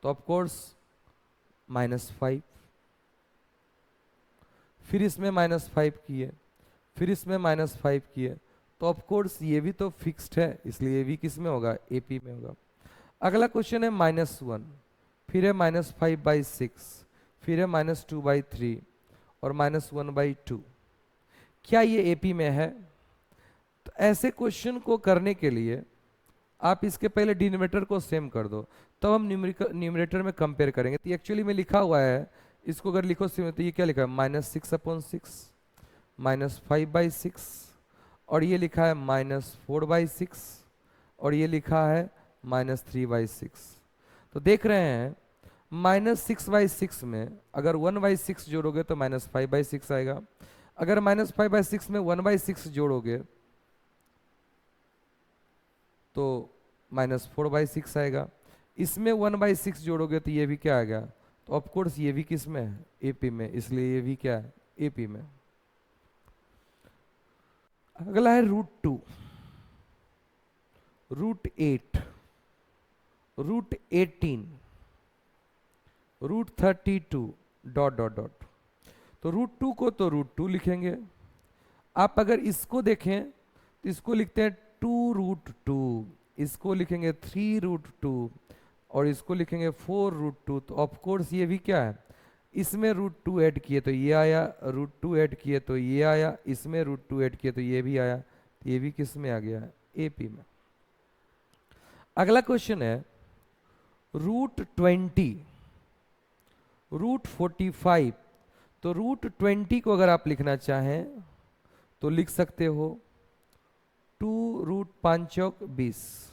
तो ऑफ कोर्स -5, फिर इसमें -5 किए, फिर इसमें -5 किए, तो ऑफ कोर्स ये भी तो फिक्स्ड है, इसलिए ये भी किस में होगा, एपी में होगा। अगला क्वेश्चन है -1, फिर है -5/6, फिर है -2/3 और -1/2। क्या ये एपी में है? तो ऐसे क्वेश्चन को करने के लिए आप इसके पहले डिनोमिनेटर को सेम कर दो, तब हम न्यूमरेटर में कंपेयर करेंगे। तो एक्चुअली में लिखा हुआ है, इसको अगर लिखो सेम, तो ये क्या लिखा है, -6/6, -5/6, और ये लिखा है -4/6, और ये लिखा है -3/6। तो देख रहे हैं -6/6 में अगर 1/6 जोड़ोगे तो -5/6 आएगा, अगर -5/6 में 1/6 जोड़ोगे तो -4/6 आएगा, इसमें 1/6 जोड़ोगे तो ये भी क्या आएगा, तो ऑफ कोर्स ये भी किस में है, एपी में, इसलिए ये भी क्या है, एपी में। अगला है √2, √8, √18, √32, डॉट डॉट डॉट। तो √2 को तो √2 लिखेंगे, आप अगर इसको देखें तो इसको लिखते हैं 2√2, इसको लिखेंगे 3√2 और इसको लिखेंगे 4√2। तो ऑफ कोर्स ये भी क्या है, इसमें √2 ऐड किए तो ये आया, √2 ऐड किए तो ये आया, इसमें √2 ऐड किए तो ये भी आया, तो ये भी किस में आ गया, एपी में। अगला क्वेश्चन है √20, √45। तो √20 को अगर आप लिखना चाहें तो लिख सकते हो 2√5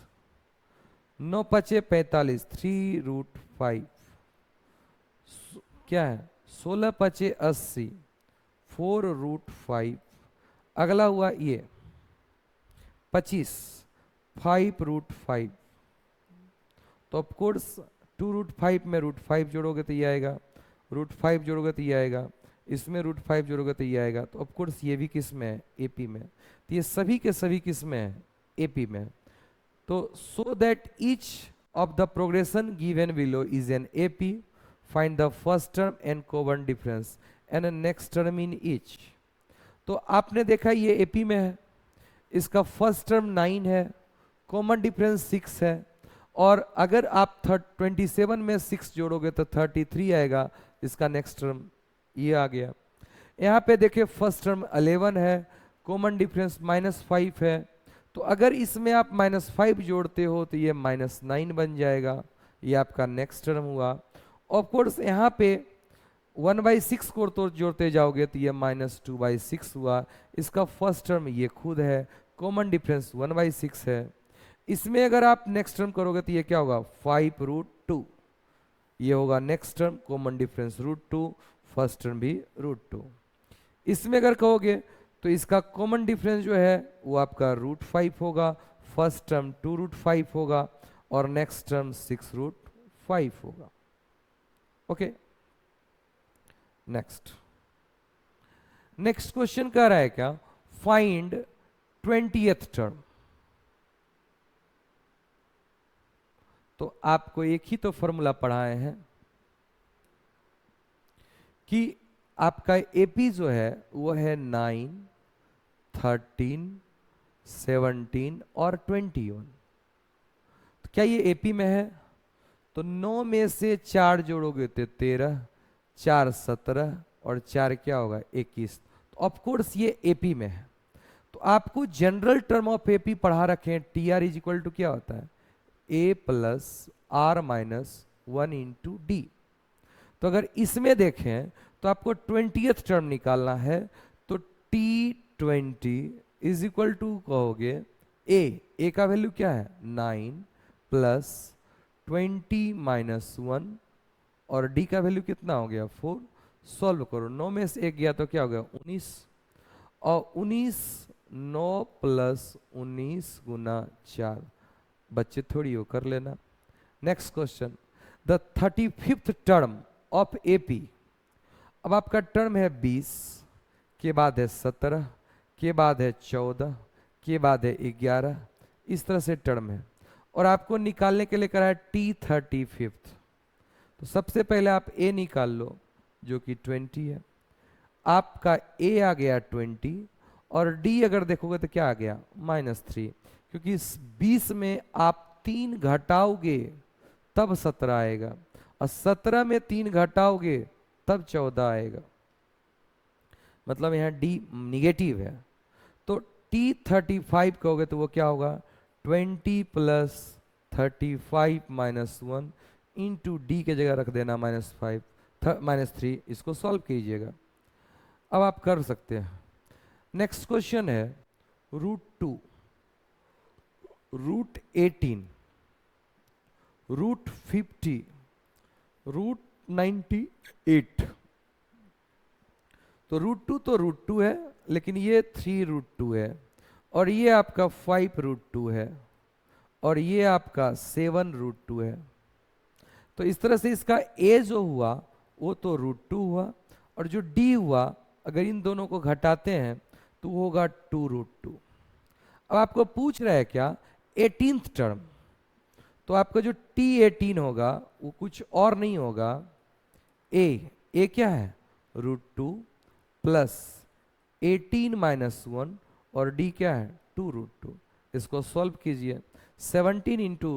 9 पचे 45, 3√5 क्या है 16 पचे 80, 4√5। अगला हुआ ये 25, 5√5। तो ऑफकोर्स 2√5 में √5 जोड़ोगे तो ये आएगा, √5 जोड़ोगे तो ये आएगा, इसमें √5 जोड़ोगे तो ये आएगा। तो ऑफकोर्स ये भी किस में है, एपी में। तो ये सभी के सभी किस में है, एपी में। तो so that each of the progression given below is an AP, find the first term and common difference and next term in each. तो आपने देखा ये एपी में है, इसका फर्स्ट टर्म 9 है, कॉमन डिफरेंस 6 है, और अगर आप 27 में 6 जोड़ोगे तो 33 आएगा, इसका नेक्स्ट टर्म ये आ गया। यहाँ पे देखिए फर्स्ट टर्म 11 है, कॉमन डिफरेंस -5 है, तो अगर इसमें आप -5 जोड़ते हो तो ये -9 बन जाएगा, ये आपका नेक्स्ट टर्म हुआ। ऑफ कोर्स यहाँ पे 1/6 को तो जोड़ते जाओगे तो ये -2/6 हुआ, इसका फर्स्ट टर्म ये खुद है, कॉमन डिफरेंस 1/6 है। इसमें अगर आप नेक्स्ट टर्म करोगे तो ये क्या होगा 5√2, ये होगा next term, common difference √2, first term भी √2। इसमें अगर कहोगे तो इसका कॉमन डिफरेंस जो है वो आपका √5 होगा, फर्स्ट टर्म 2√5 होगा और नेक्स्ट टर्म 6√5 होगा। ओके, नेक्स्ट क्वेश्चन कह रहा है क्या, फाइंड 20th टर्म। तो आपको एक ही तो फॉर्मूला पढ़ाए हैं कि आपका एपी जो है वो है 9, 13, 17 और 21। तो क्या ये एपी में है, तो 9 में से 4 जोड़ोगे तो 13, 4 17 और 4 क्या होगा 21। तो ऑफकोर्स ये एपी में है। तो आपको जनरल टर्म ऑफ एपी पढ़ा रखे हैं, T are is equal to क्या होता है, a plus are minus 1 into D. तो अगर इसमें देखें तो आपको 20th टर्म निकालना है, तो T20 इज इक्वल टू कहोगे ए का वैल्यू क्या है 9 प्लस 20 माइनस 1 और डी का वैल्यू कितना हो गया 4। सॉल्व करो, 9 में से 1 गया तो क्या हो गया 19, और 19 9 प्लस 19 गुना 4, बच्चे थोड़ी हो कर लेना। Next question, the 35th term of AP. अब आपका टर्म है 20, के बाद है 17, के बाद है 14, के बाद है 11, इस तरह से टर्म है, और आपको निकालने के लिए करा है T35th। तो सबसे पहले आप ए निकाल लो जो कि 20 है, आपका ए आ गया 20, और डी अगर देखोगे तो क्या आ गया -3, क्योंकि इस 20 में आप 3 घटाओगे तब 17 आएगा, और 17 में 3 घटाओगे तब 14 आएगा, मतलब यहाँ डी निगेटिव है। तो T35 कहोगे तो वो क्या होगा 20 प्लस 35 माइनस 1 इंटू डी के जगह रख देना -3, इसको सॉल्व कीजिएगा। अब आप कर सकते हैं। नेक्स्ट क्वेश्चन है √2, √18, √50, √98। तो √2 तो √2 है, लेकिन ये 3√2 है, और ये आपका 5√2 है, और ये आपका 7√2 है। तो इस तरह से इसका ए जो हुआ वो तो √2 हुआ, और जो डी हुआ अगर इन दोनों को घटाते हैं तो वो होगा 2√2। अब आपको पूछ रहा है क्या 18th टर्म, तो आपका जो T18 होगा वो कुछ और नहीं होगा, ए क्या है √2 प्लस 18 माइनस 1 और डी क्या है 2√2। इसको सॉल्व कीजिए। 17 इंटू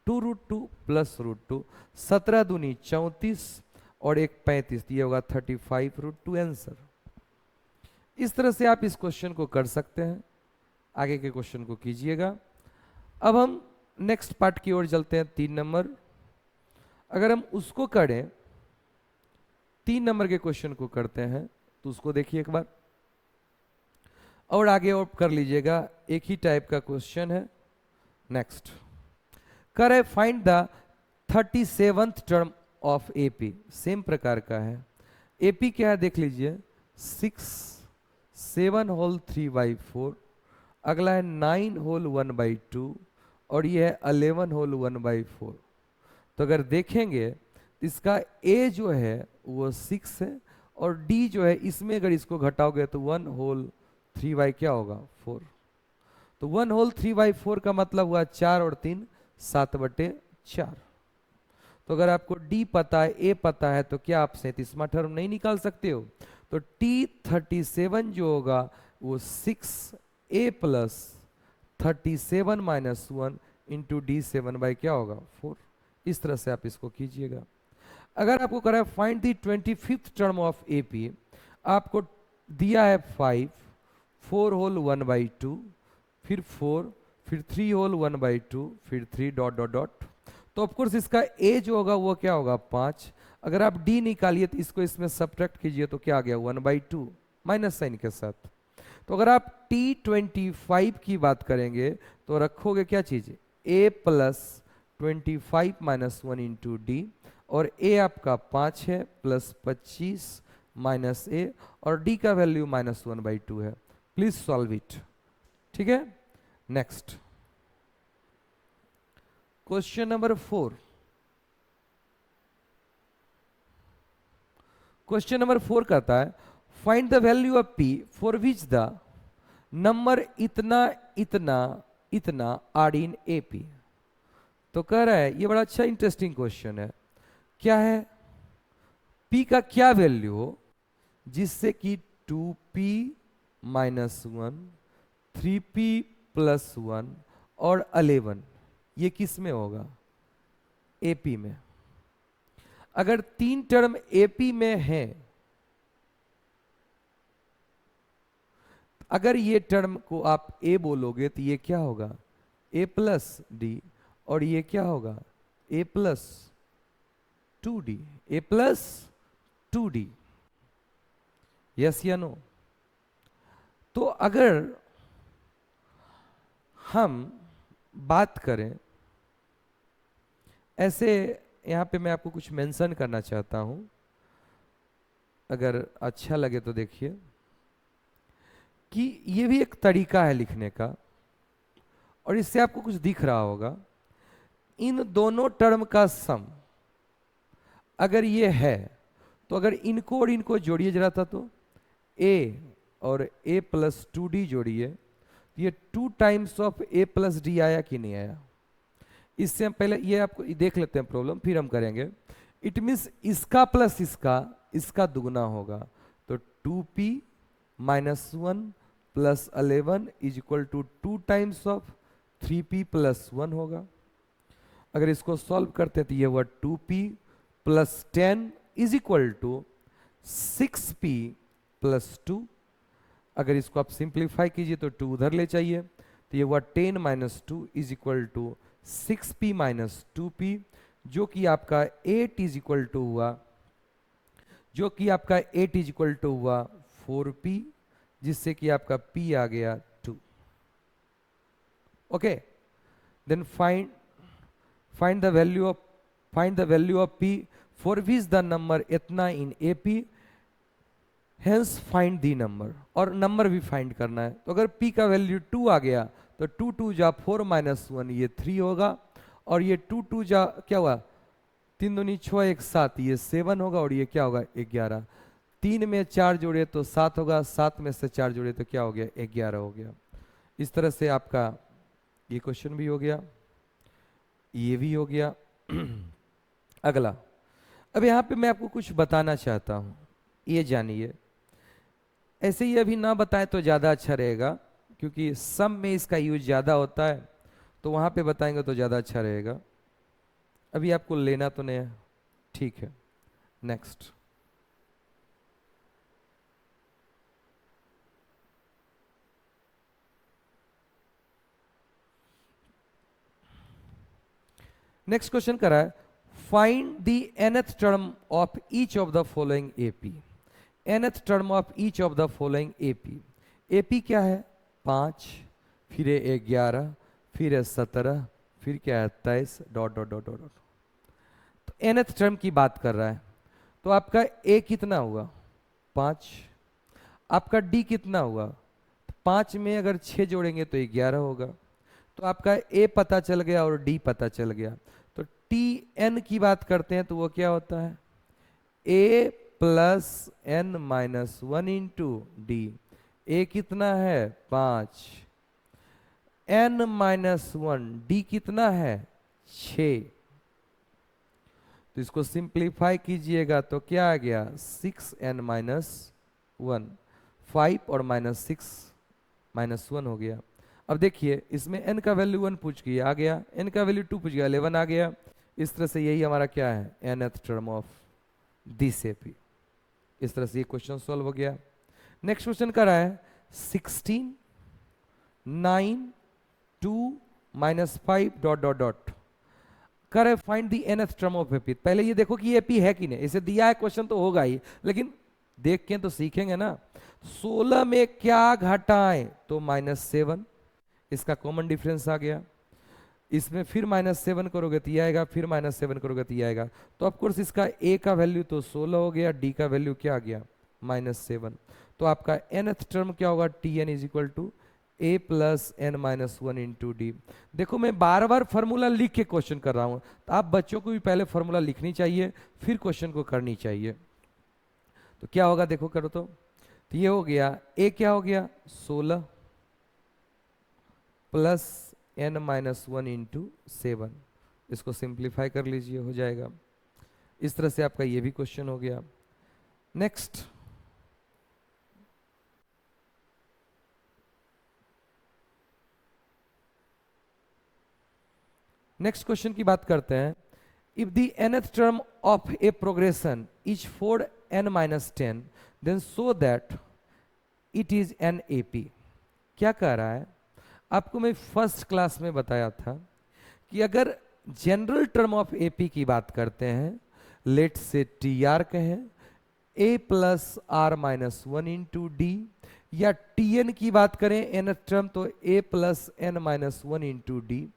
2√2 प्लस √2, 17 दूनी 34 और एक 35, ये होगा 35√2 आंसर। इस तरह से आप इस क्वेश्चन को कर सकते हैं। आगे के क्वेश्चन को कीजिएगा। अब हम नेक्स्ट पार्ट की ओर चलते हैं। 3 नंबर, अगर हम उसको करें, 3 नंबर के क्वेश्चन को करते हैं तो उसको देखिए एक बार और आगे और कर लीजिएगा। एक ही टाइप का क्वेश्चन है। नेक्स्ट करे find the 37th term of AP. Same प्रकार का है। एपी क्या है देख लीजिए, 6 7 होल 3/4, अगला है 9 होल 1/2 और ये है 11 होल 1/4। तो अगर देखेंगे तो इसका ए जो है वो 6 है और डी जो है इसमें अगर इसको घटाओगे तो 1 होल 3 क्या होगा 4। तो 1 होल 3/4 का मतलब हुआ 4 और 3 7/4। तो अगर आपको डी पता है, ए पता है, तो क्या आप 37वां टर्म नहीं निकाल सकते हो? तो T37 जो होगा वो 6a plus 37 minus 1 into D7 by क्या होगा 4। इस तरह से आप इसको कीजिएगा। अगर आपको करा है find the 25th term of AP, आपको दिया है 5, 4 होल 1/2, फिर 4, फिर 3 होल 1/2, फिर 3 डॉट डॉट डॉट। तो ऑफकोर्स इसका ए जो होगा वो क्या होगा 5। अगर आप डी निकालिए तो इसको इसमें सब्ट्रैक्ट कीजिए तो क्या आ गया 1/2 माइनस साइन के साथ। तो अगर आप T25 की बात करेंगे तो रखोगे क्या चीज, a plus 25 minus 1 into D, और a आपका 5 है प्लस 25 माइनस ए, और d का वैल्यू माइनस 1/2 है। Please solve it. ठीक है, next question number 4। Question number 4 कहता है find the value of p for which the number इतना इतना इतना आर इन एपी। तो कह रहा है, ये बड़ा अच्छा इंटरेस्टिंग क्वेश्चन है। क्या है, p का क्या वैल्यू हो जिससे कि 2p माइनस 1, 3p प्लस 1 और 11 ये किस में होगा, एपी में। अगर 3 टर्म एपी में है, अगर ये टर्म को आप ए बोलोगे तो ये क्या होगा ए प्लस डी, और ये क्या होगा a plus 2d, A plus 2d। Yes या नो? तो अगर हम बात करें ऐसे, यहां पे मैं आपको कुछ मेंशन करना चाहता हूं, अगर अच्छा लगे तो देखिए कि ये भी एक तरीका है लिखने का, और इससे आपको कुछ दिख रहा होगा। इन दोनों टर्म का सम अगर ये है तो अगर इनको और इनको जोड़िए जरा था, तो a और a प्लस 2d जोड़िए, ये 2 times of a plus D आया कि नहीं आया। इससे हम पहले ये आपको देख लेते हैं प्रॉब्लम, फिर हम करेंगे। इट मीन्स इसका प्लस इसका दुगना होगा। तो 2p minus 1 plus 11 is equal to 2 times of 3p plus 1 होगा। अगर इसको सॉल्व करते हैं तो ये हुआ 2p plus 10 is equal to 6p plus 2। अगर इसको आप सिंप्लीफाई कीजिए तो 2 उधर ले चाहिए, तो ये हुआ 10 minus 2 is equal to 6p minus 2p, जो कि आपका 8 इज इक्वल टू हुआ, जो कि आपका 8 इज इक्वल टू हुआ 4p, जिससे कि आपका p आ गया 2। Okay, then find the value of p for which the number इतना in AP, hence find the number, और नंबर भी फाइंड करना है। तो अगर p का वैल्यू 2 आ गया तो 2 2 जा 4 माइनस 1 ये 3 होगा, और ये 2 2 जा क्या हुआ 3 दूनी 6 1 7 ये 7 होगा, और ये क्या होगा 11। 3 में 4 जोड़े तो 7 होगा, 7 में से 4 जोड़े तो क्या हो गया 11 हो गया। इस तरह से आपका ये क्वेश्चन भी हो गया, ये भी हो गया। अगला, अब यहाँ पे मैं आपको कुछ बताना चाहता हूँ, ये जानिए ऐसे ही अभी ना बताएं तो ज़्यादा अच्छा रहेगा, क्योंकि सम में इसका यूज ज़्यादा होता है, तो वहाँ पे बताएंगे तो ज़्यादा अच्छा रहेगा। अभी आपको लेना तो नहीं है, ठीक है। नेक्स्ट, नेक्स्ट क्वेश्चन करा है, find the nth term of each of the following AP. nth term of each of the following AP. AP क्या है? 5, फिर है 11, फिर है 17, फिर क्या है 23, डॉट डॉट डॉट डॉट। तो nth टर्म की बात कर रहा है, तो आपका ए कितना हुआ? 5। आपका डी कितना हुआ? 5 में अगर 6 जोड़ेंगे तो 11 होगा। तो आपका ए पता चल गया और डी पता चल गया। तो टी एन की बात करते हैं तो वो क्या होता है? A plus N minus 1 into d. A कितना है? 5। एन माइनस 1, डी कितना है? 6। तो इसको सिंप्लीफाई कीजिएगा तो क्या आ गया? 6n-1। 5 और -6 -1 हो गया। अब देखिए इसमें n का वैल्यू 1 पूछ गया, आ गया। n का वैल्यू 2 पूछ गया, 11 आ गया। इस तरह से यही हमारा क्या है? nth term of this AP. इस तरह से ये क्वेश्चन सॉल्व हो गया। नेक्स्ट क्वेश्चन कर रहा है 16, 9, 2 -5 डॉट डॉट डॉट। कर find the nth term of AP. पहले ये देखो कि एपी है कि नहीं, इसे दिया है क्वेश्चन तो होगा ही, लेकिन देख के तो सीखेंगे ना। 16 में क्या घटाएं? तो -7, इसका कॉमन डिफरेंस आ गया। इसमें फिर -7 करोगे तो ये आएगा, फिर -7 करोगे तो ये आएगा। तो ऑफकोर्स इसका ए का वैल्यू तो 16 हो गया, डी का वैल्यू क्या आ गया? -7। तो आपका nth टर्म क्या होगा? T N is equal to A plus N minus 1 into D. देखो मैं बार बार फॉर्मूला लिख के क्वेश्चन कर रहा हूं, तो आप बच्चों को भी पहले फॉर्मूला लिखनी चाहिए, फिर क्वेश्चन को करनी चाहिए। तो क्या होगा देखो, करो तो ये हो गया, ए क्या हो गया? 16 प्लस एन माइनस 1 इंटू 7। इसको सिंप्लीफाई कर लीजिए, हो जाएगा। इस तरह से आपका ये भी क्वेश्चन हो गया। नेक्स्ट, नेक्स्ट क्वेश्चन की बात करते हैं। If the nth term of a progression is 4n-10, then so that it is an AP. क्या कह रहा है? आपको मैं फर्स्ट क्लास में बताया था कि अगर जनरल टर्म ऑफ एपी की बात करते हैं, लेट से टी आर कहें, a plus are minus 1 into d, या टी एन की बात करें एन टर्म तो a plus N minus 1 into d.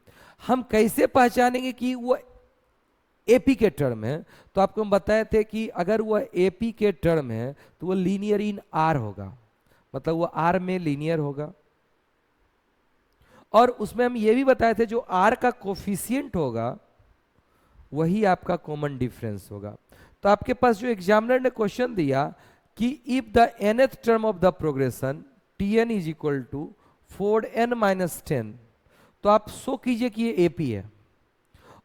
हम कैसे पहचानेंगे कि वो एपी के टर्म है? तो आपको हम बताए थे कि अगर वह एपी के टर्म है तो वो लीनियर इन आर होगा, मतलब वो आर में लीनियर होगा। और उसमें हम ये भी बताए थे जो आर का कोफिशियंट होगा वही आपका कॉमन डिफरेंस होगा। तो आपके पास जो एग्जामिनर ने क्वेश्चन दिया कि if the nth term of the progression T N is equal to 4n-10, तो आप शो कीजिए कि ये एपी है।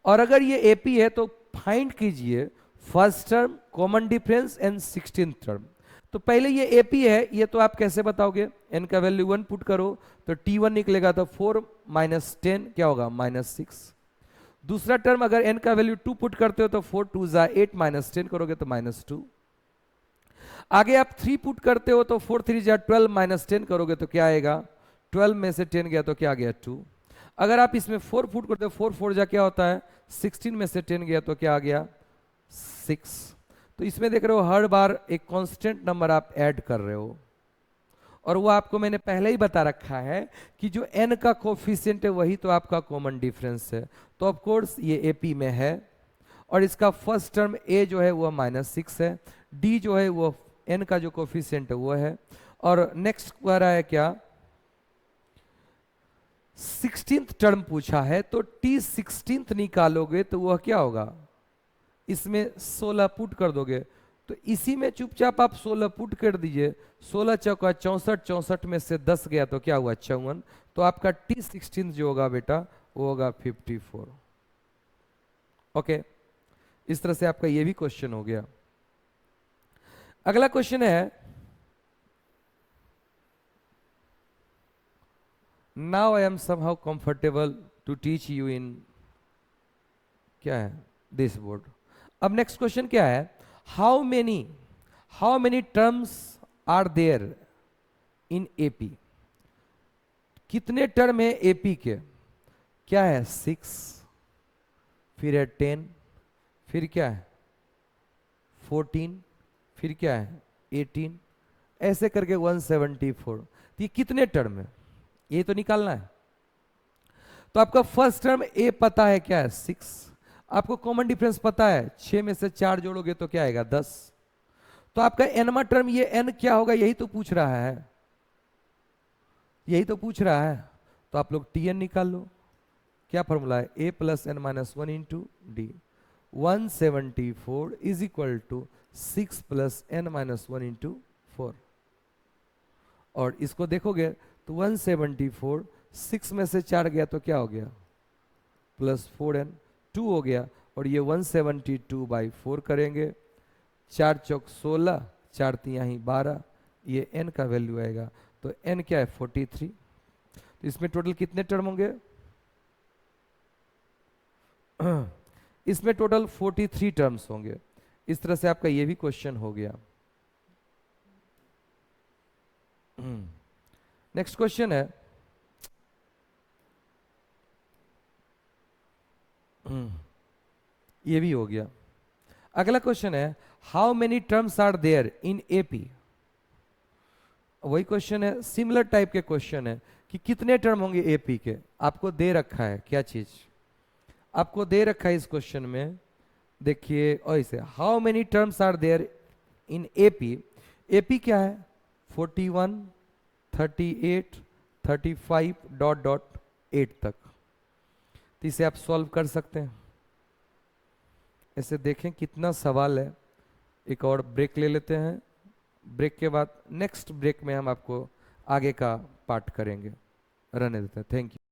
और अगर ये एपी है तो फाइंड कीजिए first term, common difference and 16th term. तो पहले ये एपी है, ये तो आप कैसे बताओगे? n का वैल्यू 1 पुट करो तो t1 निकलेगा, तो 4 - 10 क्या होगा? -6। दूसरा टर्म अगर n का वैल्यू 2 पुट करते हो तो 4 2 जा 8, -10 करोगे तो -2। आगे आप 3 पुट करते हो तो 4 3 जा 12, -10 करोगे तो क्या आएगा? 12 में से 10 गया तो क्या आ गया? 2। अगर आप इसमें 4 पुट करते हो, 4 4 जा क्या होता है? 16 में से 10 गया तो क्या आ गया? 6। तो इसमें देख रहे हो हर बार एक कांस्टेंट नंबर आप ऐड कर रहे हो, और वो आपको मैंने पहले ही बता रखा है कि जो n का कोफिशिएंट है वही तो आपका कॉमन डिफरेंस है। तो ऑफ कोर्स ये एपी में है, और इसका फर्स्ट टर्म a जो है वो -6 है, d जो है वो n का जो कोफिशिएंट है वो है। और नेक्स्ट कह रहा है क्या? 16th टर्म पूछा है, तो t 16th निकालोगे तो वह क्या होगा? इसमें 16 पुट कर दोगे, तो इसी में चुपचाप आप 16 पुट कर दीजिए। 16 चौका 64, 64 में से 10 गया तो क्या हुआ? 54। तो आपका t 16 जो होगा बेटा वो होगा 54। ओके, इस तरह से आपका ये भी क्वेश्चन हो गया। अगला क्वेश्चन है now I am somehow comfortable to teach you in, क्या है, दिस बोर्ड। अब नेक्स्ट क्वेश्चन क्या है, how many terms are there in AP, कितने टर्म है एपी के, क्या है 6, फिर है 10, फिर क्या है 14, फिर क्या है 18, ऐसे करके 174। तो ये कितने टर्म है ये तो निकालना है। तो आपका फर्स्ट टर्म ए पता है क्या है 6, आपको कॉमन डिफरेंस पता है 6 में से 4 जोड़ोगे तो क्या आएगा 10। तो आपका एनवा टर्म ये एन क्या होगा यही तो पूछ रहा है, यही तो पूछ रहा है। तो आप लोग टी एन निकाल लो, क्या फॉर्मूला है a plus N minus 1 into d. 174 is equal to 6 plus N minus 1 into 4। और इसको देखोगे तो 174 6 में से 4 गया तो क्या हो गया प्लस 4n 2 हो गया। और ये 172 बाई 4 करेंगे, 4 चौक 16, 4 तिहाई 12, ये n का वैल्यू आएगा। तो n क्या है 43। तो इसमें टोटल कितने टर्म होंगे इसमें टोटल 43 टर्म्स होंगे। इस तरह से आपका ये भी क्वेश्चन हो गया। नेक्स्ट क्वेश्चन है, ये भी हो गया। अगला क्वेश्चन है, how many terms are there in AP. वही क्वेश्चन है, सिमिलर टाइप के क्वेश्चन है कि कितने टर्म होंगे एपी के। आपको दे रखा है क्या चीज, आपको दे रखा है इस क्वेश्चन में, देखिए ऐसे, how many terms are there in AP. AP क्या है 41, 38, 35 डॉट डॉट 8 तक। तो इसे आप सॉल्व कर सकते हैं। ऐसे देखें कितना सवाल है। एक और ब्रेक ले लेते हैं, ब्रेक के बाद नेक्स्ट ब्रेक में हम आपको आगे का पार्ट करेंगे। रहने देते हैं। Thank you.